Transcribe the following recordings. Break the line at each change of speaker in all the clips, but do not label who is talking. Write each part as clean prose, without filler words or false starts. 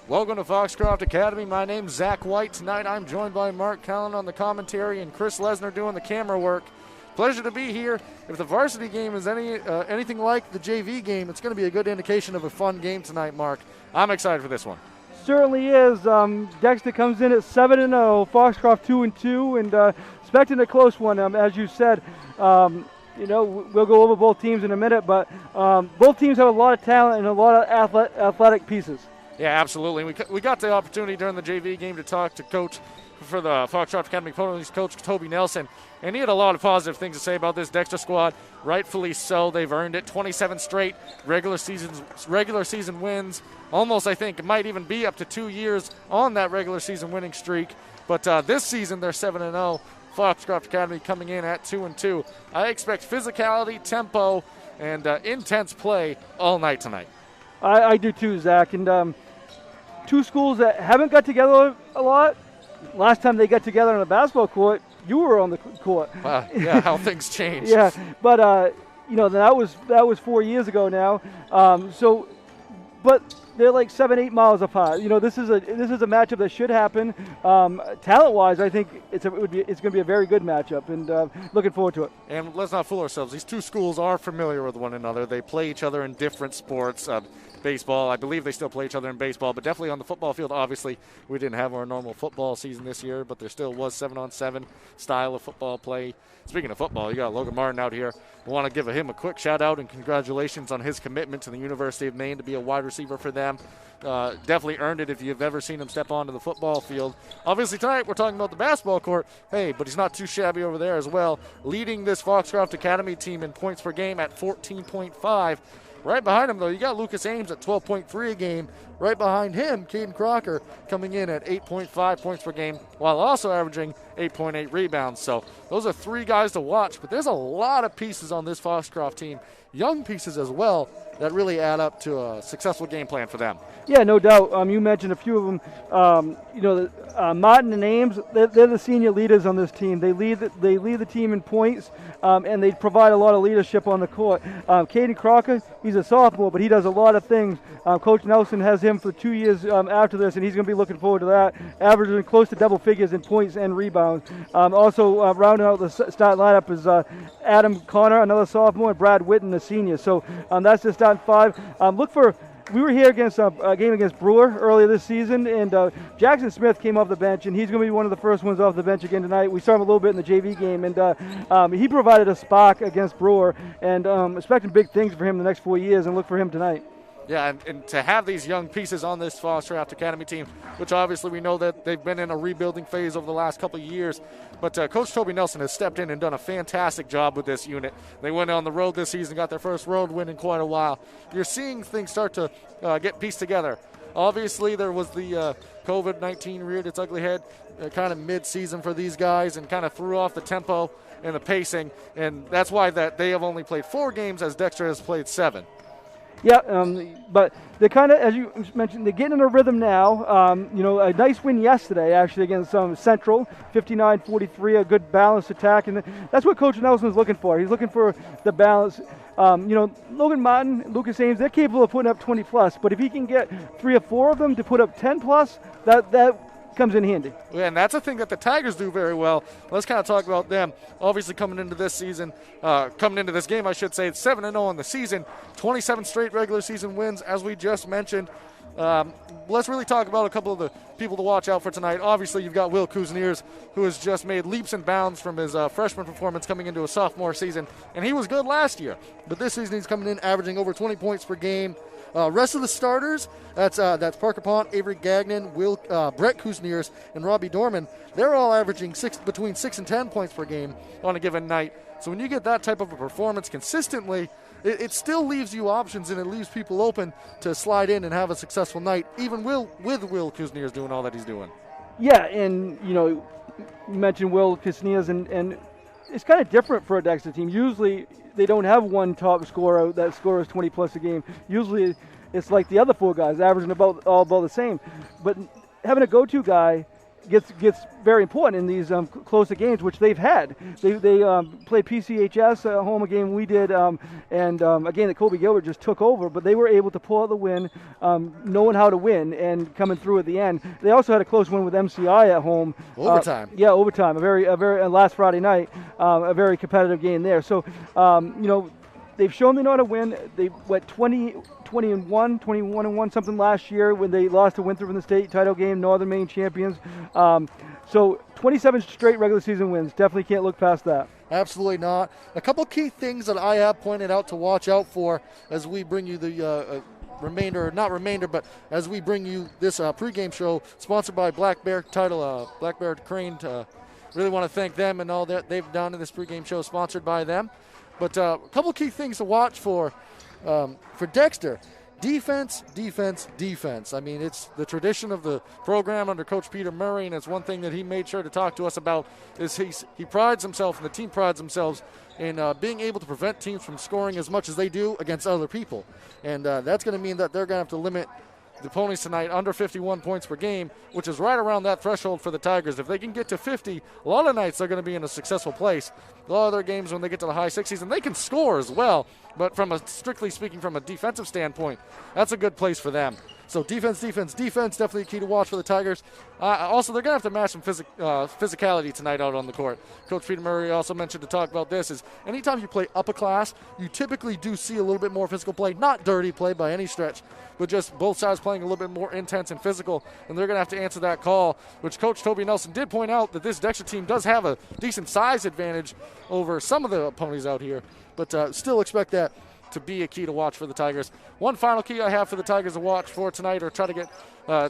Welcome to Foxcroft Academy. My name's Zach White. Tonight I'm joined by Mark Callan on the commentary and Chris Lesnar doing the camera work. Pleasure to be here. If the varsity game is anything like the JV game, it's going to be a good indication of a fun game tonight, Mark. I'm excited for this one.
Certainly is. Dexter comes in at 7-0, Foxcroft 2-2, and expecting a close one. As you said, we'll go over both teams in a minute, but both teams have a lot of talent and a lot of athletic pieces.
Yeah, absolutely. We got the opportunity during the JV game to talk to coach for the Foxcroft Academy Ponies, Coach Toby Nelson, and he had a lot of positive things to say about this Dexter squad. Rightfully so. They've earned it. 27 straight regular season wins. Almost, I think, it might even be up to 2 years on that regular season winning streak. But this season, they're 7-0. Foxcroft Academy coming in at 2-2. I expect physicality, tempo, and intense play all night tonight.
I do too, Zach. And two schools that haven't got together a lot. Last time they got together on a basketball court, you were on the court.
Yeah, how things change.
Yeah, but that was 4 years ago now. But they're like 7-8 miles apart. This is a matchup that should happen. Talent-wise, I think it's going to be a very good matchup, and looking forward to it.
And let's not fool ourselves. These two schools are familiar with one another. They play each other in different sports. Baseball, I believe they still play each other in baseball, but definitely on the football field. Obviously, we didn't have our normal football season this year, but there still was 7-on-7 style of football play. Speaking of football, you got Logan Martin out here. I want to give him a quick shout out and congratulations on his commitment to the University of Maine to be a wide receiver for them. Definitely earned it if you've ever seen him step onto the football field. Obviously tonight we're talking about the basketball court. Hey, but he's not too shabby over there as well, leading this Foxcroft Academy team in points per game at 14.5. Right behind him, though, you got Lucas Ames at 12.3 a game. Right behind him, Caden Crocker coming in at 8.5 points per game, while also averaging 8.8 rebounds. So those are three guys to watch, but there's a lot of pieces on this Foxcroft team, young pieces as well, that really add up to a successful game plan for them.
Yeah, no doubt. You mentioned a few of them. Martin and Ames, they're the senior leaders on this team. They lead the team in points, and they provide a lot of leadership on the court. Caden Crocker, he's a sophomore, but he does a lot of things. Coach Nelson has him for 2 years after this, and he's going to be looking forward to that, averaging close to double figures in points and rebounds. Also rounding out the start lineup is Adam Connor, another sophomore, and Brad Witten, a senior. So that's the starting five. We were here against a game against Brewer earlier this season, and Jackson Smith came off the bench, and he's going to be one of the first ones off the bench again tonight. We saw him a little bit in the JV game, and he provided a spark against Brewer, and expecting big things for him the next 4 years, and look for him tonight.
Yeah, and to have these young pieces on this Foxcroft Academy team, which obviously we know that they've been in a rebuilding phase over the last couple of years, but Coach Toby Nelson has stepped in and done a fantastic job with this unit. They went on the road this season, got their first road win in quite a while. You're seeing things start to get pieced together. Obviously, there was the COVID-19 reared its ugly head kind of mid-season for these guys and kind of threw off the tempo and the pacing, and that's why that they have only played 4 games as Dexter has played 7.
Yeah, but they're kind of, as you mentioned, they're getting in a rhythm now. A nice win yesterday, actually, against Central, 59-43, a good balanced attack. And that's what Coach Nelson is looking for. He's looking for the balance. Logan Martin, Lucas Ames, they're capable of putting up 20-plus. But if he can get 3 or 4 of them to put up 10-plus, that comes in handy.
Yeah, and that's a thing that the Tigers do very well. Let's kind of talk about them. Obviously coming into this game, I should say, it's 7-0 on the season, 27 straight regular season wins, as we just mentioned. Let's really talk about a couple of the people to watch out for tonight. Obviously, you've got Will Kuzniers, who has just made leaps and bounds from his freshman performance coming into a sophomore season, and he was good last year. But this season he's coming in averaging over 20 points per game. Rest of the starters, that's Parker Pont, Avery Gagnon, Brett Kuzniers, and Robbie Dorman. They're all averaging between 6 and 10 points per game on a given night. So when you get that type of a performance consistently, it still leaves you options, and it leaves people open to slide in and have a successful night, even with Will Kuzniers doing all that he's doing.
Yeah, and you mentioned Will Kuzniers, and it's kind of different for a Dexter team. Usually they don't have one top scorer that scores 20-plus a game. Usually it's like the other 4 guys, averaging all about the same. But having a go-to guy gets very important in these closer games, which they've had. They played PCHS at home, a game we did, and a game that Kobe Gilbert just took over, but they were able to pull out the win, knowing how to win and coming through at the end. They also had a close win with MCI at home.
Overtime.
Overtime. A very last Friday night, a very competitive game there. So, they've shown they know how to win. They went 21-1, something last year when they lost to Winthrop in the state title game, Northern Maine champions. So 27 straight regular season wins. Definitely can't look past that.
Absolutely not. A couple key things that I have pointed out to watch out for as we bring you the as we bring you this pregame show sponsored by Black Bear Crane. Really want to thank them and all that they've done in this pregame show sponsored by them. But a couple key things to watch for Dexter. Defense. I mean, it's the tradition of the program under Coach Peter Murray, and it's one thing that he made sure to talk to us about is he prides himself, and the team prides themselves in being able to prevent teams from scoring as much as they do against other people. And that's going to mean that they're going to have to limit the ponies tonight under 51 points per game, which is right around that threshold for the Tigers. If they can get to 50, a lot of nights they're going to be in a successful place. A lot of their games when they get to the high 60s, and they can score as well, but strictly speaking from a defensive standpoint, that's a good place for them. So defense, definitely a key to watch for the Tigers. Also, they're going to have to match some physicality tonight out on the court. Coach Peter Murray also mentioned to talk about this is anytime you play upper class, you typically do see a little bit more physical play. Not dirty play by any stretch, but just both sides playing a little bit more intense and physical, and they're going to have to answer that call, which Coach Toby Nelson did point out that this Dexter team does have a decent size advantage over some of the opponents out here, but still expect that to be a key to watch for the Tigers. One final key I have for the Tigers to watch for tonight or try to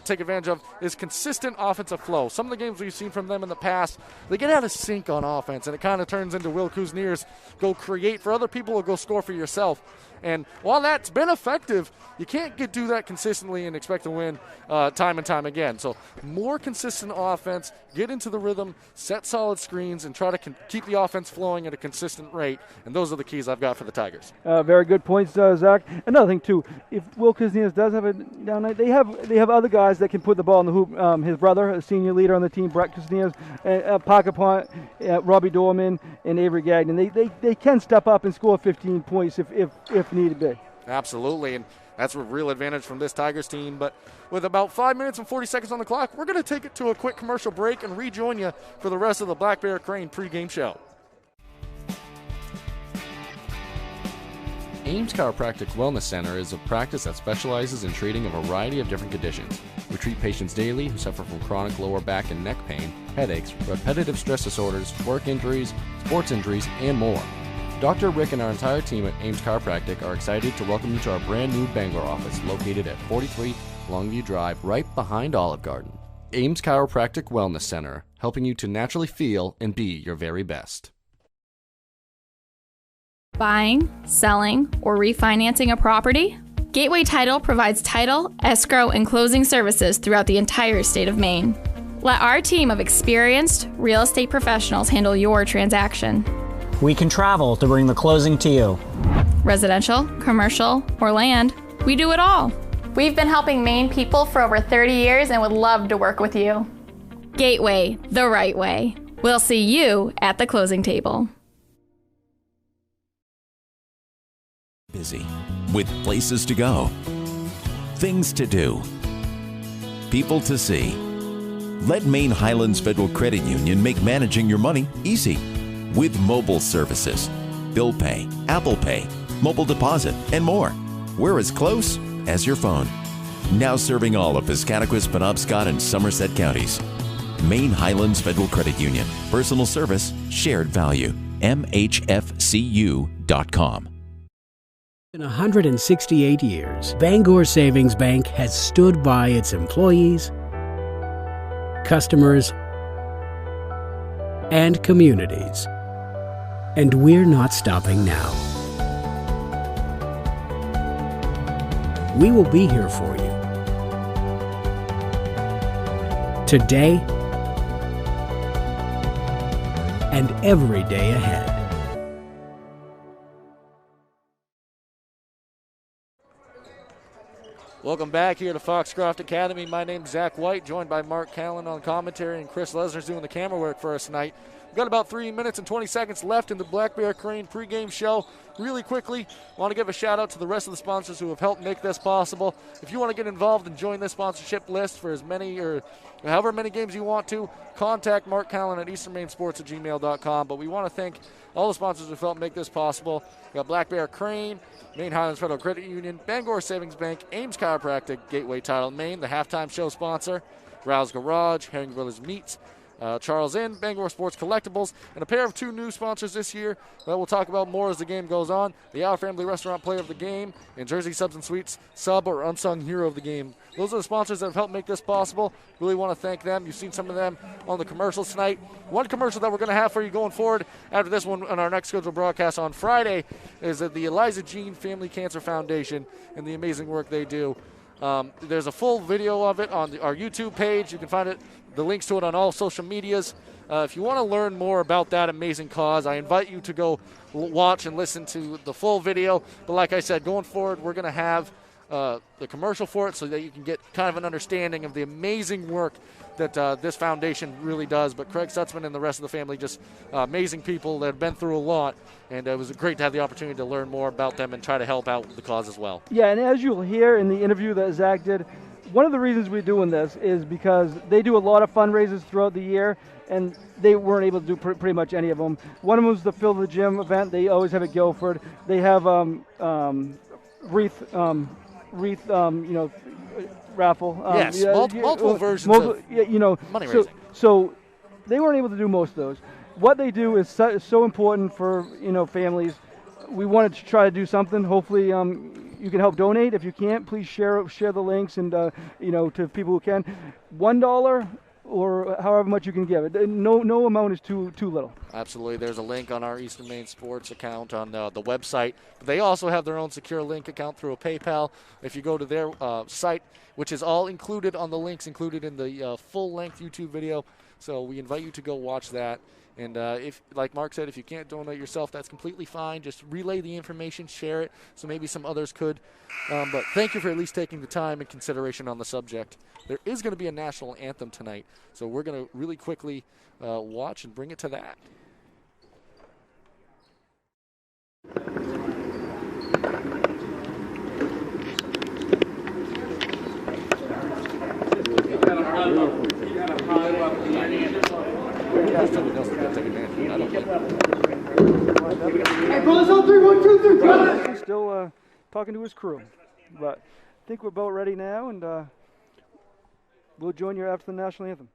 take advantage of is consistent offensive flow. Some of the games we've seen from them in the past, they get out of sync on offense, and it kind of turns into Will Kuznier's go create for other people or go score for yourself. And while that's been effective, you can't do that consistently and expect to win time and time again. So more consistent offense, get into the rhythm, set solid screens, and try to keep the offense flowing at a consistent rate. And those are the keys I've got for the Tigers.
Very good points, Zach. Another thing, too, if Will Kuznier's does have a down night, they have other guys that can put the ball in the hoop. His brother, a senior leader on the team, Brett Kuznier's, Parker Pont, Robbie Dorman, and Avery Gagnon. They can step up and score 15 points if need be.
Absolutely, and that's a real advantage from this Tigers team. But with about 5 minutes and 40 seconds on the clock, we're going to take it to a quick commercial break and rejoin you for the rest of the Black Bear Crane pregame show. Ames Chiropractic Wellness Center is a practice that specializes in treating a variety of different conditions. We treat patients daily who suffer from chronic lower back and neck pain, headaches, repetitive stress disorders, work injuries, sports injuries, and more. Dr. Rick and our entire team at Ames Chiropractic are excited to welcome you to our brand new Bangor office located at 43 Longview Drive, right behind Olive Garden. Ames Chiropractic Wellness Center, helping you to naturally feel and be your very best.
Buying, selling, or refinancing a property? Gateway Title provides title, escrow, and closing services throughout the entire state of Maine. Let our team of experienced real estate professionals handle your transaction.
We can travel to bring the closing to you.
Residential, commercial, or land, we do it all. We've been helping Maine people for over 30 years and would love to work with you. Gateway, the right way. We'll see you at the closing table.
Busy, with places to go, things to do, people to see. Let Maine Highlands Federal Credit Union make managing your money easy. With mobile services, bill pay, Apple Pay, mobile deposit, and more. We're as close as your phone. Now serving all of Piscataquis, Penobscot, and Somerset counties. Maine Highlands Federal Credit Union. Personal service, shared value. MHFCU.com.
In 168 years, Bangor Savings Bank has stood by its employees, customers, and communities. And we're not stopping now. We will be here for you. Today and every day ahead.
Welcome back here to Foxcroft Academy. My name's Zach White, joined by Mark Callan on commentary, and Chris Lesner's doing the camera work for us tonight. We've got about 3 minutes and 20 seconds left in the Black Bear Crane pregame show. Really quickly, I want to give a shout out to the rest of the sponsors who have helped make this possible. If you want to get involved and join this sponsorship list for as many or however many games you want to, contact Mark Callan at easternmainsports@gmail.com. But we want to thank all the sponsors who have helped make this possible. We've got Black Bear Crane, Maine Highlands Federal Credit Union, Bangor Savings Bank, Ames Chiropractic, Gateway Title Maine, the halftime show sponsor, Rouse Garage, Herring Brothers Meats, Charles Inn, Bangor Sports Collectibles, and a pair of 2 new sponsors this year that we'll talk about more as the game goes on. The Our Family Restaurant Player of the Game and Jersey Subs and Sweets Sub or Unsung Hero of the Game. Those are the sponsors that have helped make this possible. Really want to thank them. You've seen some of them on the commercials tonight. One commercial that we're going to have for you going forward after this one on our next scheduled broadcast on Friday is the Eliza Jean Family Cancer Foundation and the amazing work they do. There's a full video of it on our YouTube page. You can find it, the links to it on all social medias. If you want to learn more about that amazing cause, I invite you to go watch and listen to the full video. But like I said, going forward, we're going to have the commercial for it so that you can get kind of an understanding of the amazing work that this foundation really does. But Craig Stutzman and the rest of the family, just amazing people that have been through a lot, and it was great to have the opportunity to learn more about them and try to help out the cause as well.
Yeah, and as you'll hear in the interview that Zach did, one of the reasons we're doing this is because they do a lot of fundraisers throughout the year, and they weren't able to do pretty much any of them. One of them was the Fill the Gym event. They always have at Guilford. They have wreath, raffle.
Yes, multiple versions of money raising.
So they weren't able to do most of those. What they do is so important for families. We wanted to try to do something. Hopefully, you can help donate. If you can't, please share the links and to people who can. $1 or however much you can give. No amount is too little.
Absolutely. There's a link on our Eastern Maine Sports account on the website. They also have their own secure link account through a PayPal. If you go to their site, which is all included on the links included in the full-length YouTube video, so we invite you to go watch that. And if, like Mark said, if you can't donate yourself, that's completely fine. Just relay the information, share it, so maybe some others could. But thank you for at least taking the time and consideration on the subject. There is going to be a national anthem tonight, so we're going to really quickly watch and bring it to that.
Hey, brothers, on 3, 1, 2, 3. He's still talking to his crew, but I think we're about ready now, and we'll join you after the national anthem.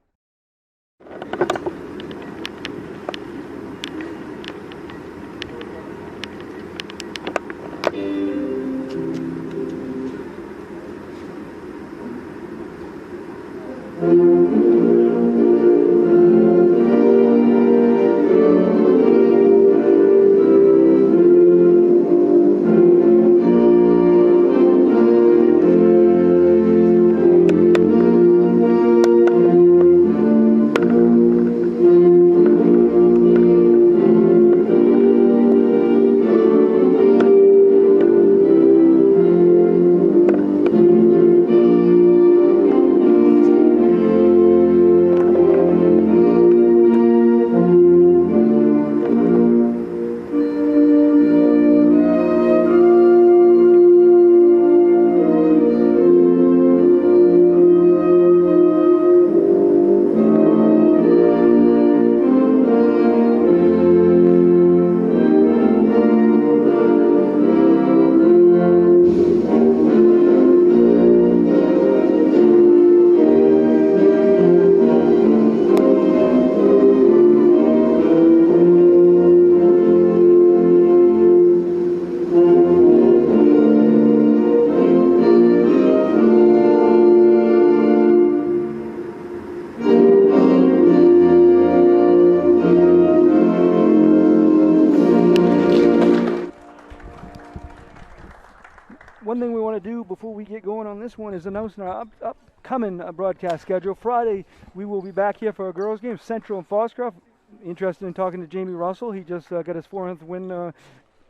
One thing we want to do before we get going on this one is announce our upcoming broadcast schedule. Friday, we will be back here for a girls' game, Central and Foxcroft. Interested in talking to Jamie Russell. He just got his 400th win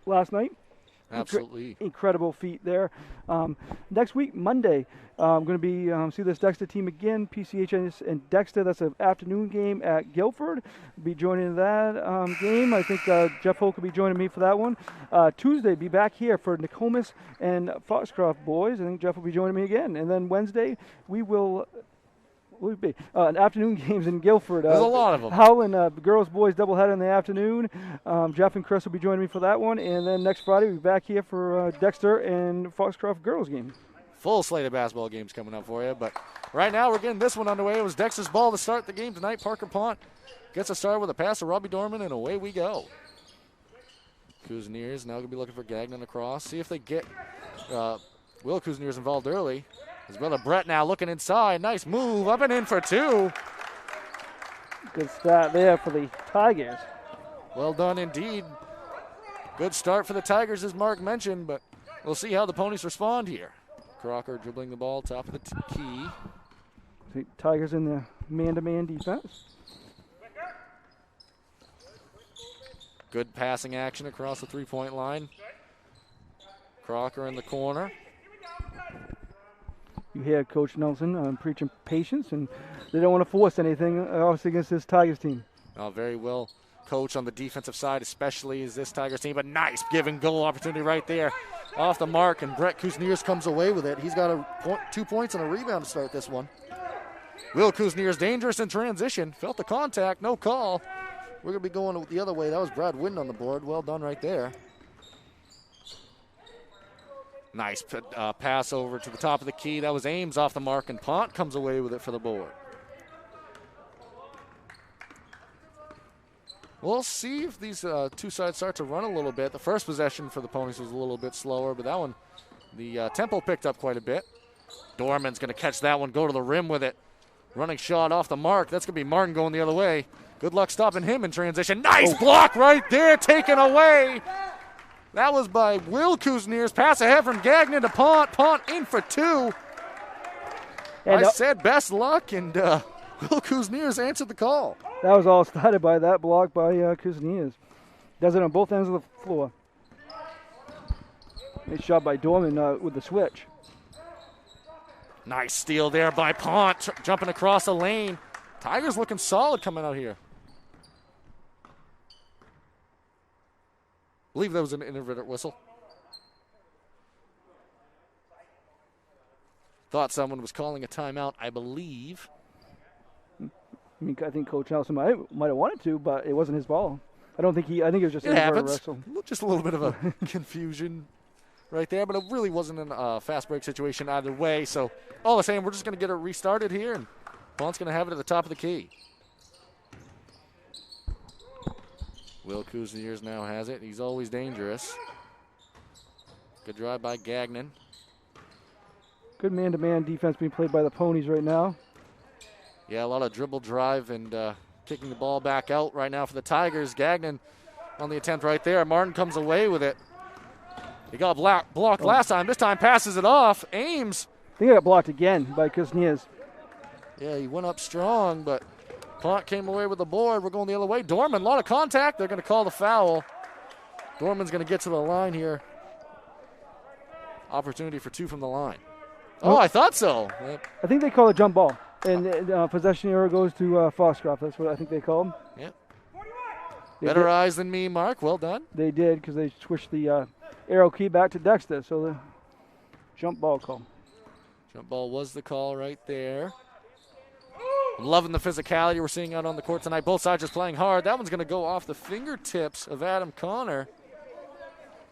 last night.
Absolutely.
Incredible feat there. Next week, Monday, I'm going to be see this Dexter team again, PCHS and Dexter. That's an afternoon game at Guilford. Be joining that game. I think Jeff Hoke will be joining me for that one. Tuesday, be back here for Nokomis and Foxcroft boys. I think Jeff will be joining me again. And then Wednesday, we will... would be afternoon games in Guilford.
There's a lot of them.
Howland, girls, boys doubleheader in the afternoon. Jeff and Chris will be joining me for that one. And then next Friday, we'll be back here for Dexter and Foxcroft girls game.
Full slate of basketball games coming up for you. But right now, we're getting this one underway. It was Dexter's ball to start the game tonight. Parker Pont gets a start with a pass to Robbie Dorman, and away we go. Kuzniers now going to be looking for Gagnon across. See if they get Will Kuzniers involved early. His brother Brett now looking inside. Nice move. Up and in for two.
Good start there for the Tigers.
Well done indeed. Good start for the Tigers, as Mark mentioned, but we'll see how the Ponies respond here. Crocker dribbling the ball, top of the key.
The Tigers in the man-to-man defense.
Good passing action across the three-point line. Crocker in the corner.
You hear Coach Nelson preaching patience, and they don't want to force anything, obviously, against this Tigers team.
Very well coached on the defensive side, especially as this Tigers team. But nice give-and-go opportunity right there. Off the mark, and Brett Kuzniers comes away with it. He's got 2 points and a rebound to start this one. Will Kuzniers dangerous in transition. Felt the contact, no call. We're going to be going the other way. That was Brad Whitten on the board. Well done right there. Nice pass over to the top of the key. That was Ames off the mark, and Pont comes away with it for the board. We'll see if these two sides start to run a little bit. The first possession for the Ponies was a little bit slower, but that one, the tempo picked up quite a bit. Dorman's going to catch that one, go to the rim with it. Running shot off the mark. That's going to be Martin going the other way. Good luck stopping him in transition. Nice block right there, taken away. That was by Will Kuzniers. Pass ahead from Gagnon to Pont. Pont in for two. And I said best luck, and Will Kuzniers answered the call.
That was all started by that block by Kuzniers. Does it on both ends of the floor. Nice shot by Dorman with the switch.
Nice steal there by Pont, jumping across the lane. Tigers looking solid coming out here. I believe that was an intermittent whistle. Thought someone was calling a timeout, I believe.
I think Coach Nelson might have wanted to, but it wasn't his ball. I think it was just
it happens.
Wrestle.
Just a little bit of a confusion right there, but it really wasn't a fast break situation either way. So all the same, we're just going to get it restarted here, and Pont's going to have it at the top of the key. Will Kuzniers now has it. He's always dangerous. Good drive by Gagnon.
Good man-to-man defense being played by the Ponies right now.
Yeah, a lot of dribble drive and kicking the ball back out right now for the Tigers. Gagnon on the attempt right there. Martin comes away with it. He got blocked last time. This time passes it off. Ames.
I think I got blocked again by Kuzniers.
Yeah, he went up strong, but Pont came away with the board. We're going the other way. Dorman, a lot of contact. They're going to call the foul. Dorman's going to get to the line here. Opportunity for two from the line. Oh, I thought so.
I think they call a jump ball. And possession error goes to Foxcroft. That's what I think they call him.
Yep. Better eyes than me, Mark. Well done.
They did, because they switched the arrow key back to Dexter. So the jump ball call.
Jump ball was the call right there. I'm loving the physicality we're seeing out on the court tonight. Both sides just playing hard. That one's going to go off the fingertips of Adam Connor.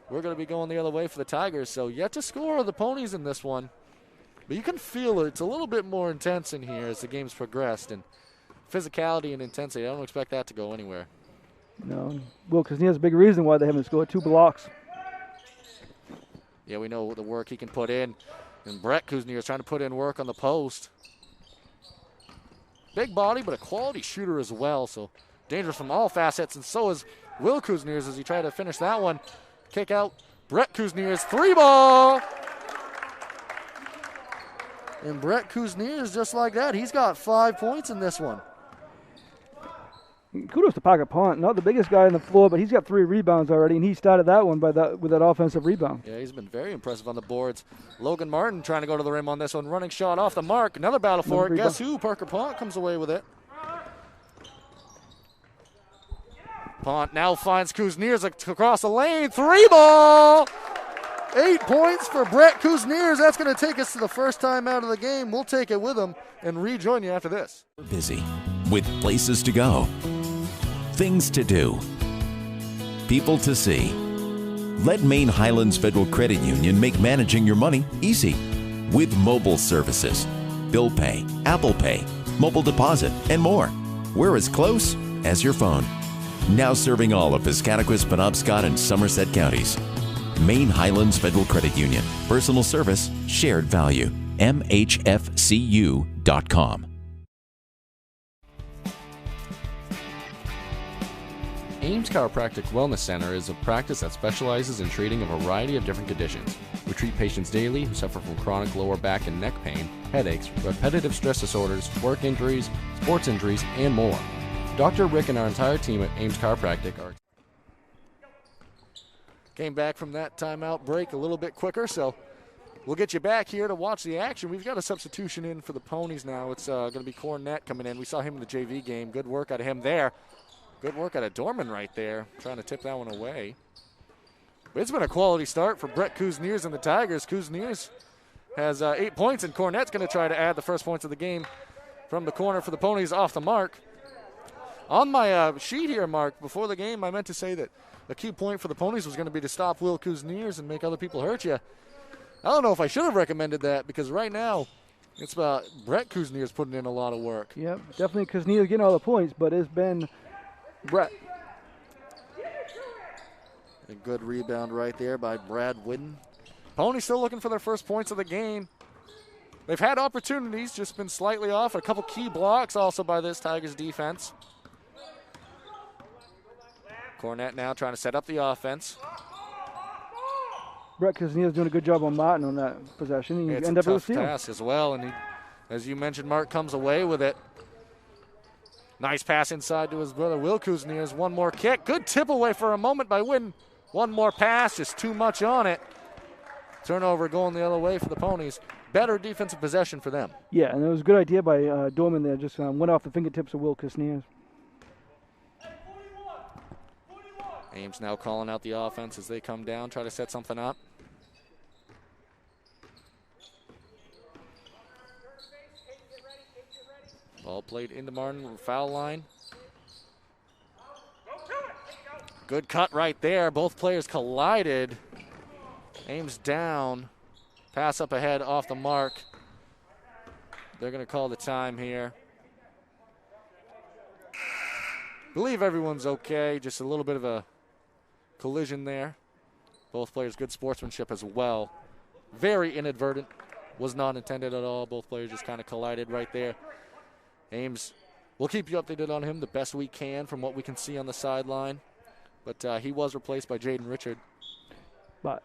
We're going to be going the other way for the Tigers. So yet to score the Ponies in this one. But you can feel it. It's a little bit more intense in here as the game's progressed. And physicality and intensity, I don't expect that to go anywhere.
No. Well, because he has a big reason why they haven't scored 2 blocks.
Yeah, we know the work he can put in. And Brett Kuzniers is trying to put in work on the post. Big body, but a quality shooter as well. So dangerous from all facets. And so is Will Kuzniers as he tried to finish that one. Kick out. Brett Kuzniers, 3-ball. And Brett Kuzniers, just like that, he's got 5 points in this one.
Kudos to Parker Pont, not the biggest guy on the floor, but he's got 3 rebounds already, and he started that one with that offensive rebound.
Yeah, he's been very impressive on the boards. Logan Martin trying to go to the rim on this one. Running shot off the mark. Another battle for it. Guess who? Parker Pont comes away with it. Pont now finds Kuzniers across the lane. 3 ball! 8 points for Brett Kuzniers. That's going to take us to the first time out of the game. We'll take it with him and rejoin you after this.
Busy with places to go, things to do, people to see. Let Maine Highlands Federal Credit Union make managing your money easy with mobile services, bill pay, Apple Pay, mobile deposit, and more. We're as close as your phone. Now serving all of Piscataquis, Penobscot, and Somerset counties. Maine Highlands Federal Credit Union. Personal service, shared value. MHFCU.com.
Ames Chiropractic Wellness Center is a practice that specializes in treating a variety of different conditions. We treat patients daily who suffer from chronic lower back and neck pain, headaches, repetitive stress disorders, work injuries, sports injuries, and more. Dr. Rick and our entire team at Ames Chiropractic are...
Came back from that timeout break a little bit quicker, so we'll get you back here to watch the action. We've got a substitution in for the Ponies now. It's going to be Cornett coming in. We saw him in the JV game. Good work out of him there. Good work out of Dorman right there, trying to tip that one away. But it's been a quality start for Brett Kuzniers and the Tigers. Kuzniers has 8 points, and Cornett's going to try to add the first points of the game from the corner for the Ponies off the mark. On my sheet here, Mark, before the game, I meant to say that the key point for the Ponies was going to be to stop Will Kuzniers and make other people hurt you. I don't know if I should have recommended that, because right now it's about Brett Kuzniers putting in a lot of work.
Yep, definitely Kuzniers getting all the points, but it's been Brett.
A good rebound right there by Brad Whidden. Ponies still looking for their first points of the game. They've had opportunities, just been slightly off. A couple key blocks also by this Tigers defense. Cornett now trying to set up the offense.
Brett Kuzniers doing a good job on Martin on that possession. He
It's
end
a
up with a
tough
steal.
task as well, and he, as you mentioned, Mark comes away with it. Nice pass inside to his brother, Will Kuzniers. One more kick. Good tip away for a moment by Whidden. One more pass, just too much on it. Turnover going the other way for the Ponies. Better defensive possession for them.
Yeah, and it was a good idea by Dorman there. Just went off the fingertips of Will Kuzniers.
Ames now calling out the offense as they come down, try to set something up. Ball played into Martin, foul line. Good cut right there. Both players collided. Ames down. Pass up ahead off the mark. They're going to call the time here. Believe everyone's okay. Just a little bit of a collision there. Both players good sportsmanship as well. Very inadvertent. Was not intended at all. Both players just kind of collided right there. Ames, we'll keep you updated on him the best we can from what we can see on the sideline. But he was replaced by Jaden Richard.
But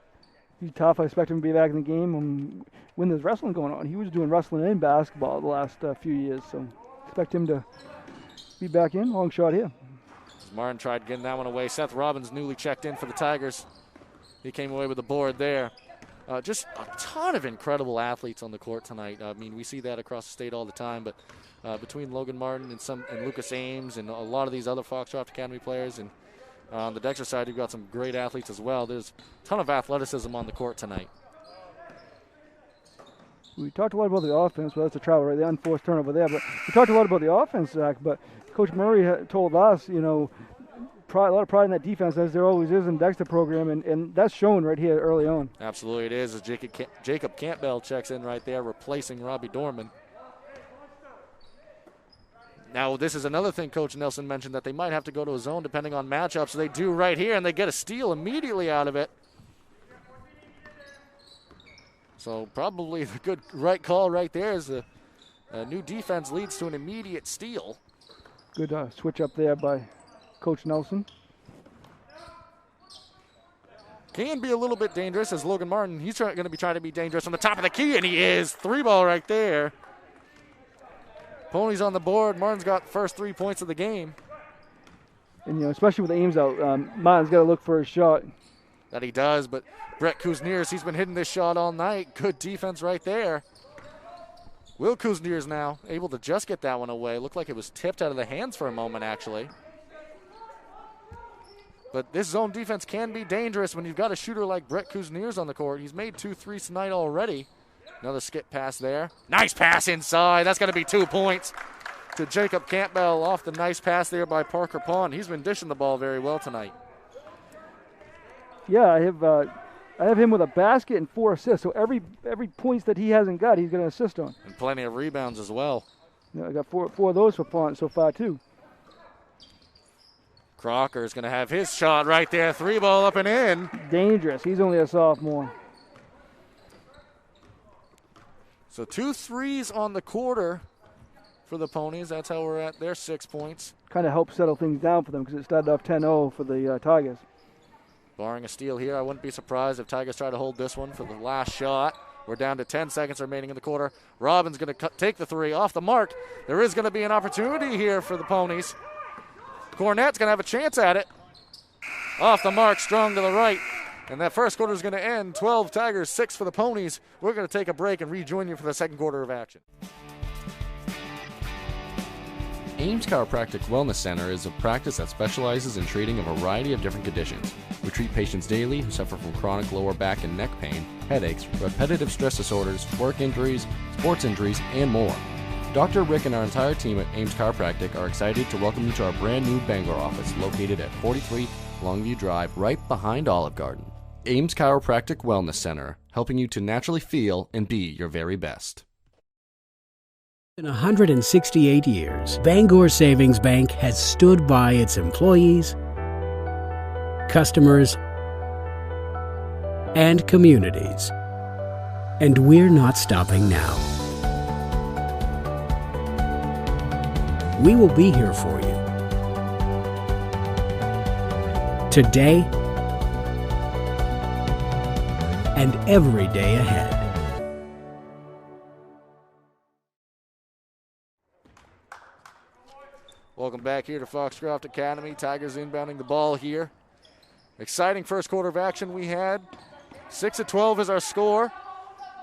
he's tough. I expect him to be back in the game when there's wrestling going on. He was doing wrestling and basketball the last few years, so expect him to be back in. Long shot here.
Martin tried getting that one away. Seth Robbins newly checked in for the Tigers. He came away with the board there. Just a ton of incredible athletes on the court tonight. I mean, we see that across the state all the time, but between Logan Martin and Lucas Ames and a lot of these other Foxcroft Academy players, and on the Dexter side, you've got some great athletes as well. There's a ton of athleticism on the court tonight.
We talked a lot about the offense. Well, that's a travel right there, unforced turnover there. But we talked a lot about the offense, Zach. But Coach Murray told us, you know, a lot of pride in that defense, as there always is in the Dexter program, and that's shown right here early on.
Absolutely it is, as Jacob Campbell checks in right there, replacing Robbie Dorman. Now, this is another thing Coach Nelson mentioned, that they might have to go to a zone depending on matchups. They do right here, and they get a steal immediately out of it. So probably the good right call right there is the new defense leads to an immediate steal.
Good switch up there by Coach Nelson.
Can be a little bit dangerous as Logan Martin, he's going to be trying to be dangerous from the top of the key, and he is. 3-ball right there. Ponies on the board. Martin's got the first 3 points of the game.
And, especially with Ames out, Martin's got to look for a shot.
That he does, but Brett Kuzniers, he's been hitting this shot all night. Good defense right there. Will Kuzniers now able to just get that one away. Looked like it was tipped out of the hands for a moment, actually. But this zone defense can be dangerous when you've got a shooter like Brett Kuzniers on the court. He's made 2 threes tonight already. Another skip pass there. Nice pass inside. That's going to be 2 points to Jacob Campbell off the nice pass there by Parker Pond. He's been dishing the ball very well tonight.
Yeah, I have him with a basket and 4 assists. So every points that he hasn't got, he's going to assist on.
And plenty of rebounds as well.
I got four of those for Pond so far too.
Crocker's going to have his shot right there. 3-ball up and in.
Dangerous. He's only a sophomore.
So 2 threes on the quarter for the Ponies. That's how we're at their 6 points.
Kind of helped settle things down for them because it started off 10-0 for the Tigers.
Barring a steal here, I wouldn't be surprised if Tigers try to hold this one for the last shot. We're down to 10 seconds remaining in the quarter. Robbins going to take the 3 off the mark. There is going to be an opportunity here for the Ponies. Cornett's going to have a chance at it. Off the mark, strong to the right. And that first quarter is going to end 12 Tigers, 6 for the Ponies. We're going to take a break and rejoin you for the second quarter of action.
Ames Chiropractic Wellness Center is a practice that specializes in treating a variety of different conditions. We treat patients daily who suffer from chronic lower back and neck pain, headaches, repetitive stress disorders, work injuries, sports injuries, and more. Dr. Rick and our entire team at Ames Chiropractic are excited to welcome you to our brand new Bangor office located at 43 Longview Drive, right behind Olive Garden. Ames Chiropractic Wellness Center, helping you to naturally feel and be your very best.
In 168 years, Bangor Savings Bank has stood by its employees, customers, and communities. And we're not stopping now. We will be here for you today and every day ahead.
Welcome back here to Foxcroft Academy. Tigers inbounding the ball here. Exciting first quarter of action we had. 6-12 is our score.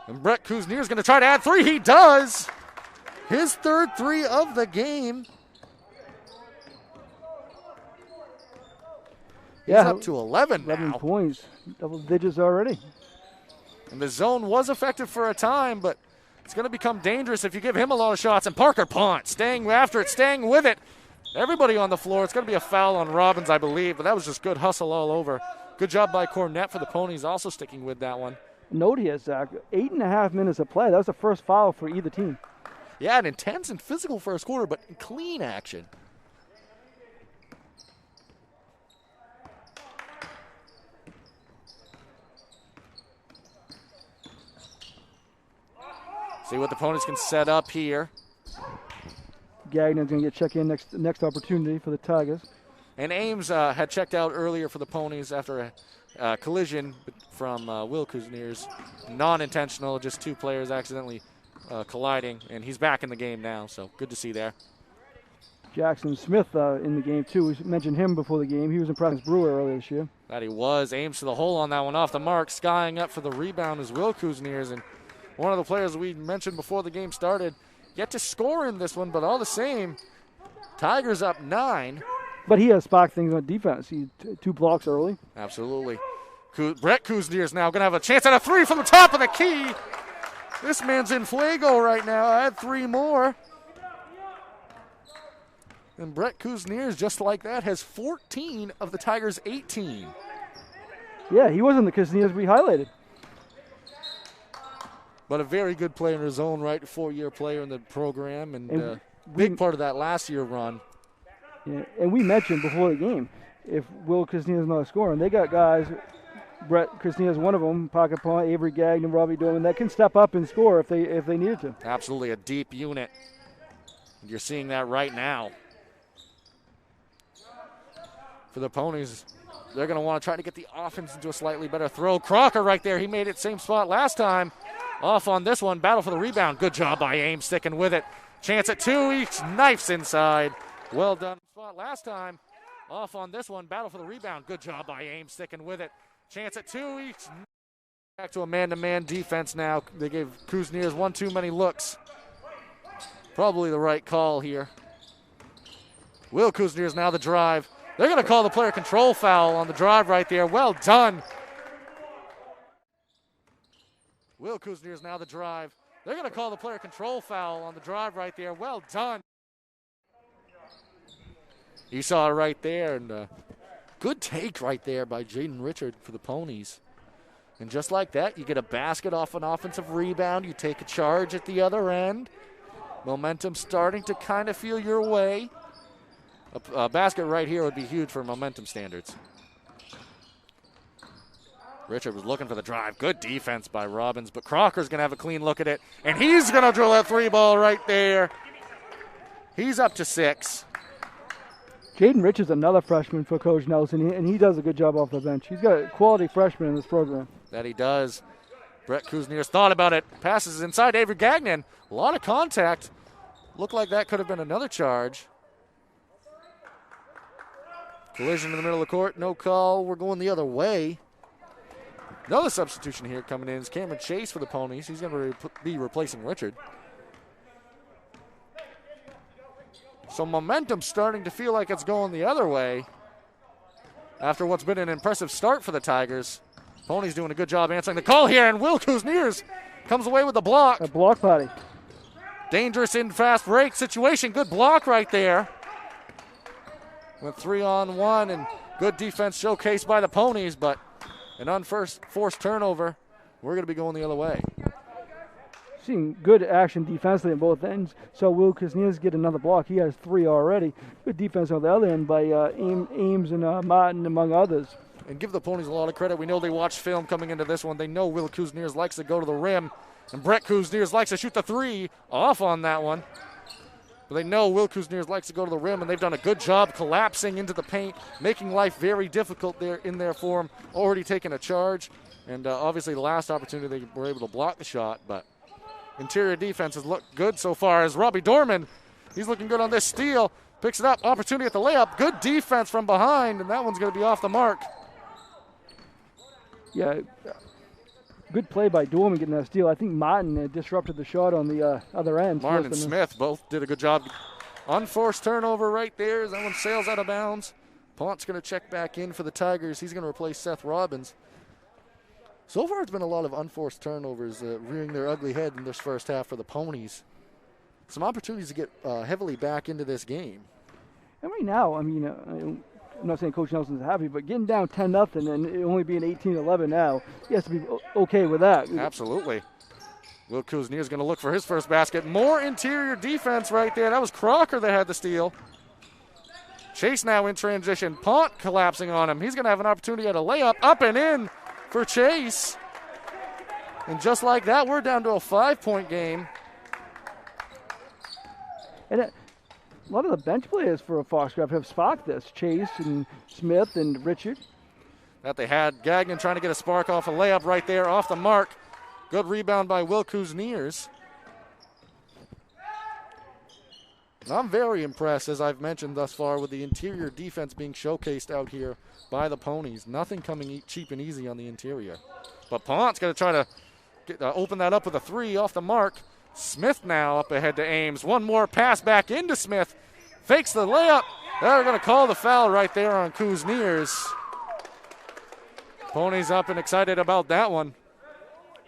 And Brett Kuznier is going to try to add 3. He does. His third 3 of the game. He's up to 11 now.
11 points. Double digits already.
And the zone was effective for a time, but it's going to become dangerous if you give him a lot of shots. And Parker Pont staying after it, staying with it. Everybody on the floor. It's going to be a foul on Robbins, I believe, but that was just good hustle all over. Good job by Cornett for the Ponies, also sticking with that one.
Note here, Zach, 8.5 minutes of play. That was the first foul for either team.
Yeah, an intense and physical first quarter, but clean action. See what the Ponies can set up here.
Gagnon's going to get check in next opportunity for the Tigers.
And Ames had checked out earlier for the Ponies after a collision from Will Kuzniers. Non-intentional, just 2 players accidentally colliding, and he's back in the game now, so good to see there.
Jackson Smith in the game, too. We mentioned him before the game. He was in Providence Brewer earlier this year.
That he was. Ames to the hole on that one off the mark. Skying up for the rebound is Will Kuzniers, and one of the players we mentioned before the game started yet to score in this one, but all the same, Tigers up 9.
But he has sparked things on defense. He 2 blocks early.
Absolutely. Brett Kuzniers now going to have a chance at a 3 from the top of the key. This man's in fuego right now. I had 3 more. And Brett Kuzniers, just like that, has 14 of the Tigers' 18.
Yeah, he wasn't the Kuzniers we highlighted.
But a very good player in his own right, 4-year player in the program, and big part of that last year run.
Yeah, and we mentioned before the game, if Will Kuzniers not scoring, they got guys, Brett Kuzniers one of them, Parker Pont, Avery Gagnon, Robbie Dorman, that can step up and score if they needed to.
Absolutely a deep unit. You're seeing that right now. For the Ponies, they're going to want to try to get the offense into a slightly better throw. Crocker right there. He made it same spot last time. Off on this one. Battle for the rebound. Good job by Ames sticking with it. Chance at 2. He knifes inside. Well done spot last time. off on this one. Battle for the rebound. Good job by Ames sticking with it. Chance at two each. Back to a man-to-man defense now. They gave Kuzniers one too many looks. Probably the right call here. Will Kuzniers now the drive. They're going to call the player control foul on the drive right there. Well done. Will Kuzniers now the drive. They're going to call the player control foul on the drive right there. Well done. You saw it right there, and good take right there by Jaden Richard for the Ponies. And just like that, you get a basket off an offensive rebound. You take a charge at the other end. Momentum starting to kind of feel your way. A basket right here would be huge for momentum standards. Richard was looking for the drive. Good defense by Robbins, but Crocker's going to have a clean look at it, and he's going to drill that three ball right there. He's up to 6.
Jaden Richards, another freshman for Coach Nelson, and he does a good job off the bench. He's got a quality freshman in this program.
That he does. Brett Kuzniers thought about it. Passes inside Avery Gagnon. A lot of contact. Looked like that could have been another charge. Collision in the middle of the court. No call. We're going the other way. Another substitution here coming in is Cameron Chase for the Ponies. He's going to be replacing Richard. So momentum starting to feel like it's going the other way after what's been an impressive start for the Tigers. Ponies doing a good job answering the call here, and Will Kuzniers comes away with the block.
A block party.
Dangerous in fast break situation. Good block right there. Went 3-on-1, and good defense showcased by the Ponies, but an unforced turnover. We're going to be going the other way.
Seeing good action defensively on both ends. So Will Kuzniers get another block. He has 3 already. Good defense on the other end by Ames and Martin, among others.
And give the Ponies a lot of credit. We know they watched film coming into this one. They know Will Kuzniers likes to go to the rim, and Brett Kuzniers likes to shoot the 3 off on that one. But they know Will Kuzniers likes to go to the rim, and they've done a good job collapsing into the paint, making life very difficult there in their form. Already taken a charge, and obviously the last opportunity they were able to block the shot, but interior defense has looked good so far as Robbie Dorman, he's looking good on this steal, picks it up, opportunity at the layup, good defense from behind, and that one's going to be off the mark.
Yeah, good play by Dorman getting that steal. I think Martin disrupted the shot on the other end.
Martin and Smith both did a good job. Unforced turnover right there as that one sails out of bounds. Pont's going to check back in for the Tigers. He's going to replace Seth Robbins. So far, it's been a lot of unforced turnovers rearing their ugly head in this first half for the Ponies. Some opportunities to get heavily back into this game.
And right now, I mean, I'm not saying Coach Nelson's happy, but getting down 10-0 and it only being 18-11 now, he has to be okay with that.
Absolutely. Will Kuzniers going to look for his first basket. More interior defense right there. That was Crocker that had the steal. Chase now in transition. Pont collapsing on him. He's going to have an opportunity at a layup. Up and in for Chase. And just like that, we're down to a 5-point game.
And a lot of the bench players for Foxcroft have sparked this. Chase and Smith and Richard.
That they had. Gagnon trying to get a spark off a layup right there off the mark. Good rebound by Will Kuzniers. I'm very impressed, as I've mentioned thus far, with the interior defense being showcased out here by the Ponies. Nothing coming cheap and easy on the interior. But Pont's going to try to open that up with a 3 off the mark. Smith now up ahead to Ames. One more pass back into Smith. Fakes the layup. They're going to call the foul right there on Kuzniers. Ponies up and excited about that one.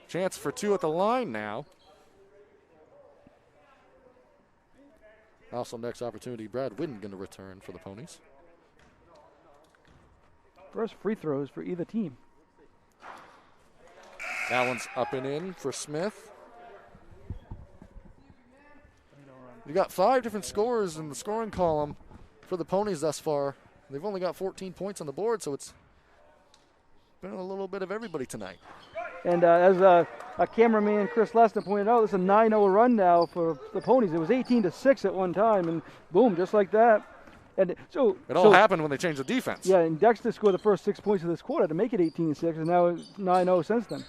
Chance for 2 at the line now. Also next opportunity, Brad Whidden going to return for the Ponies.
First free throws for either team.
That one's up and in for Smith. You got 5 different scorers in the scoring column for the Ponies thus far. They've only got 14 points on the board, so it's been a little bit of everybody tonight.
And as a cameraman, Chris Lester, pointed out, it's a 9-0 run now for the Ponies. It was 18-6 at one time, and boom, just like that. And so
it all happened when they changed the defense.
Yeah, and Dexter scored the first 6 points of this quarter to make it 18-6, and now it's 9-0 since then.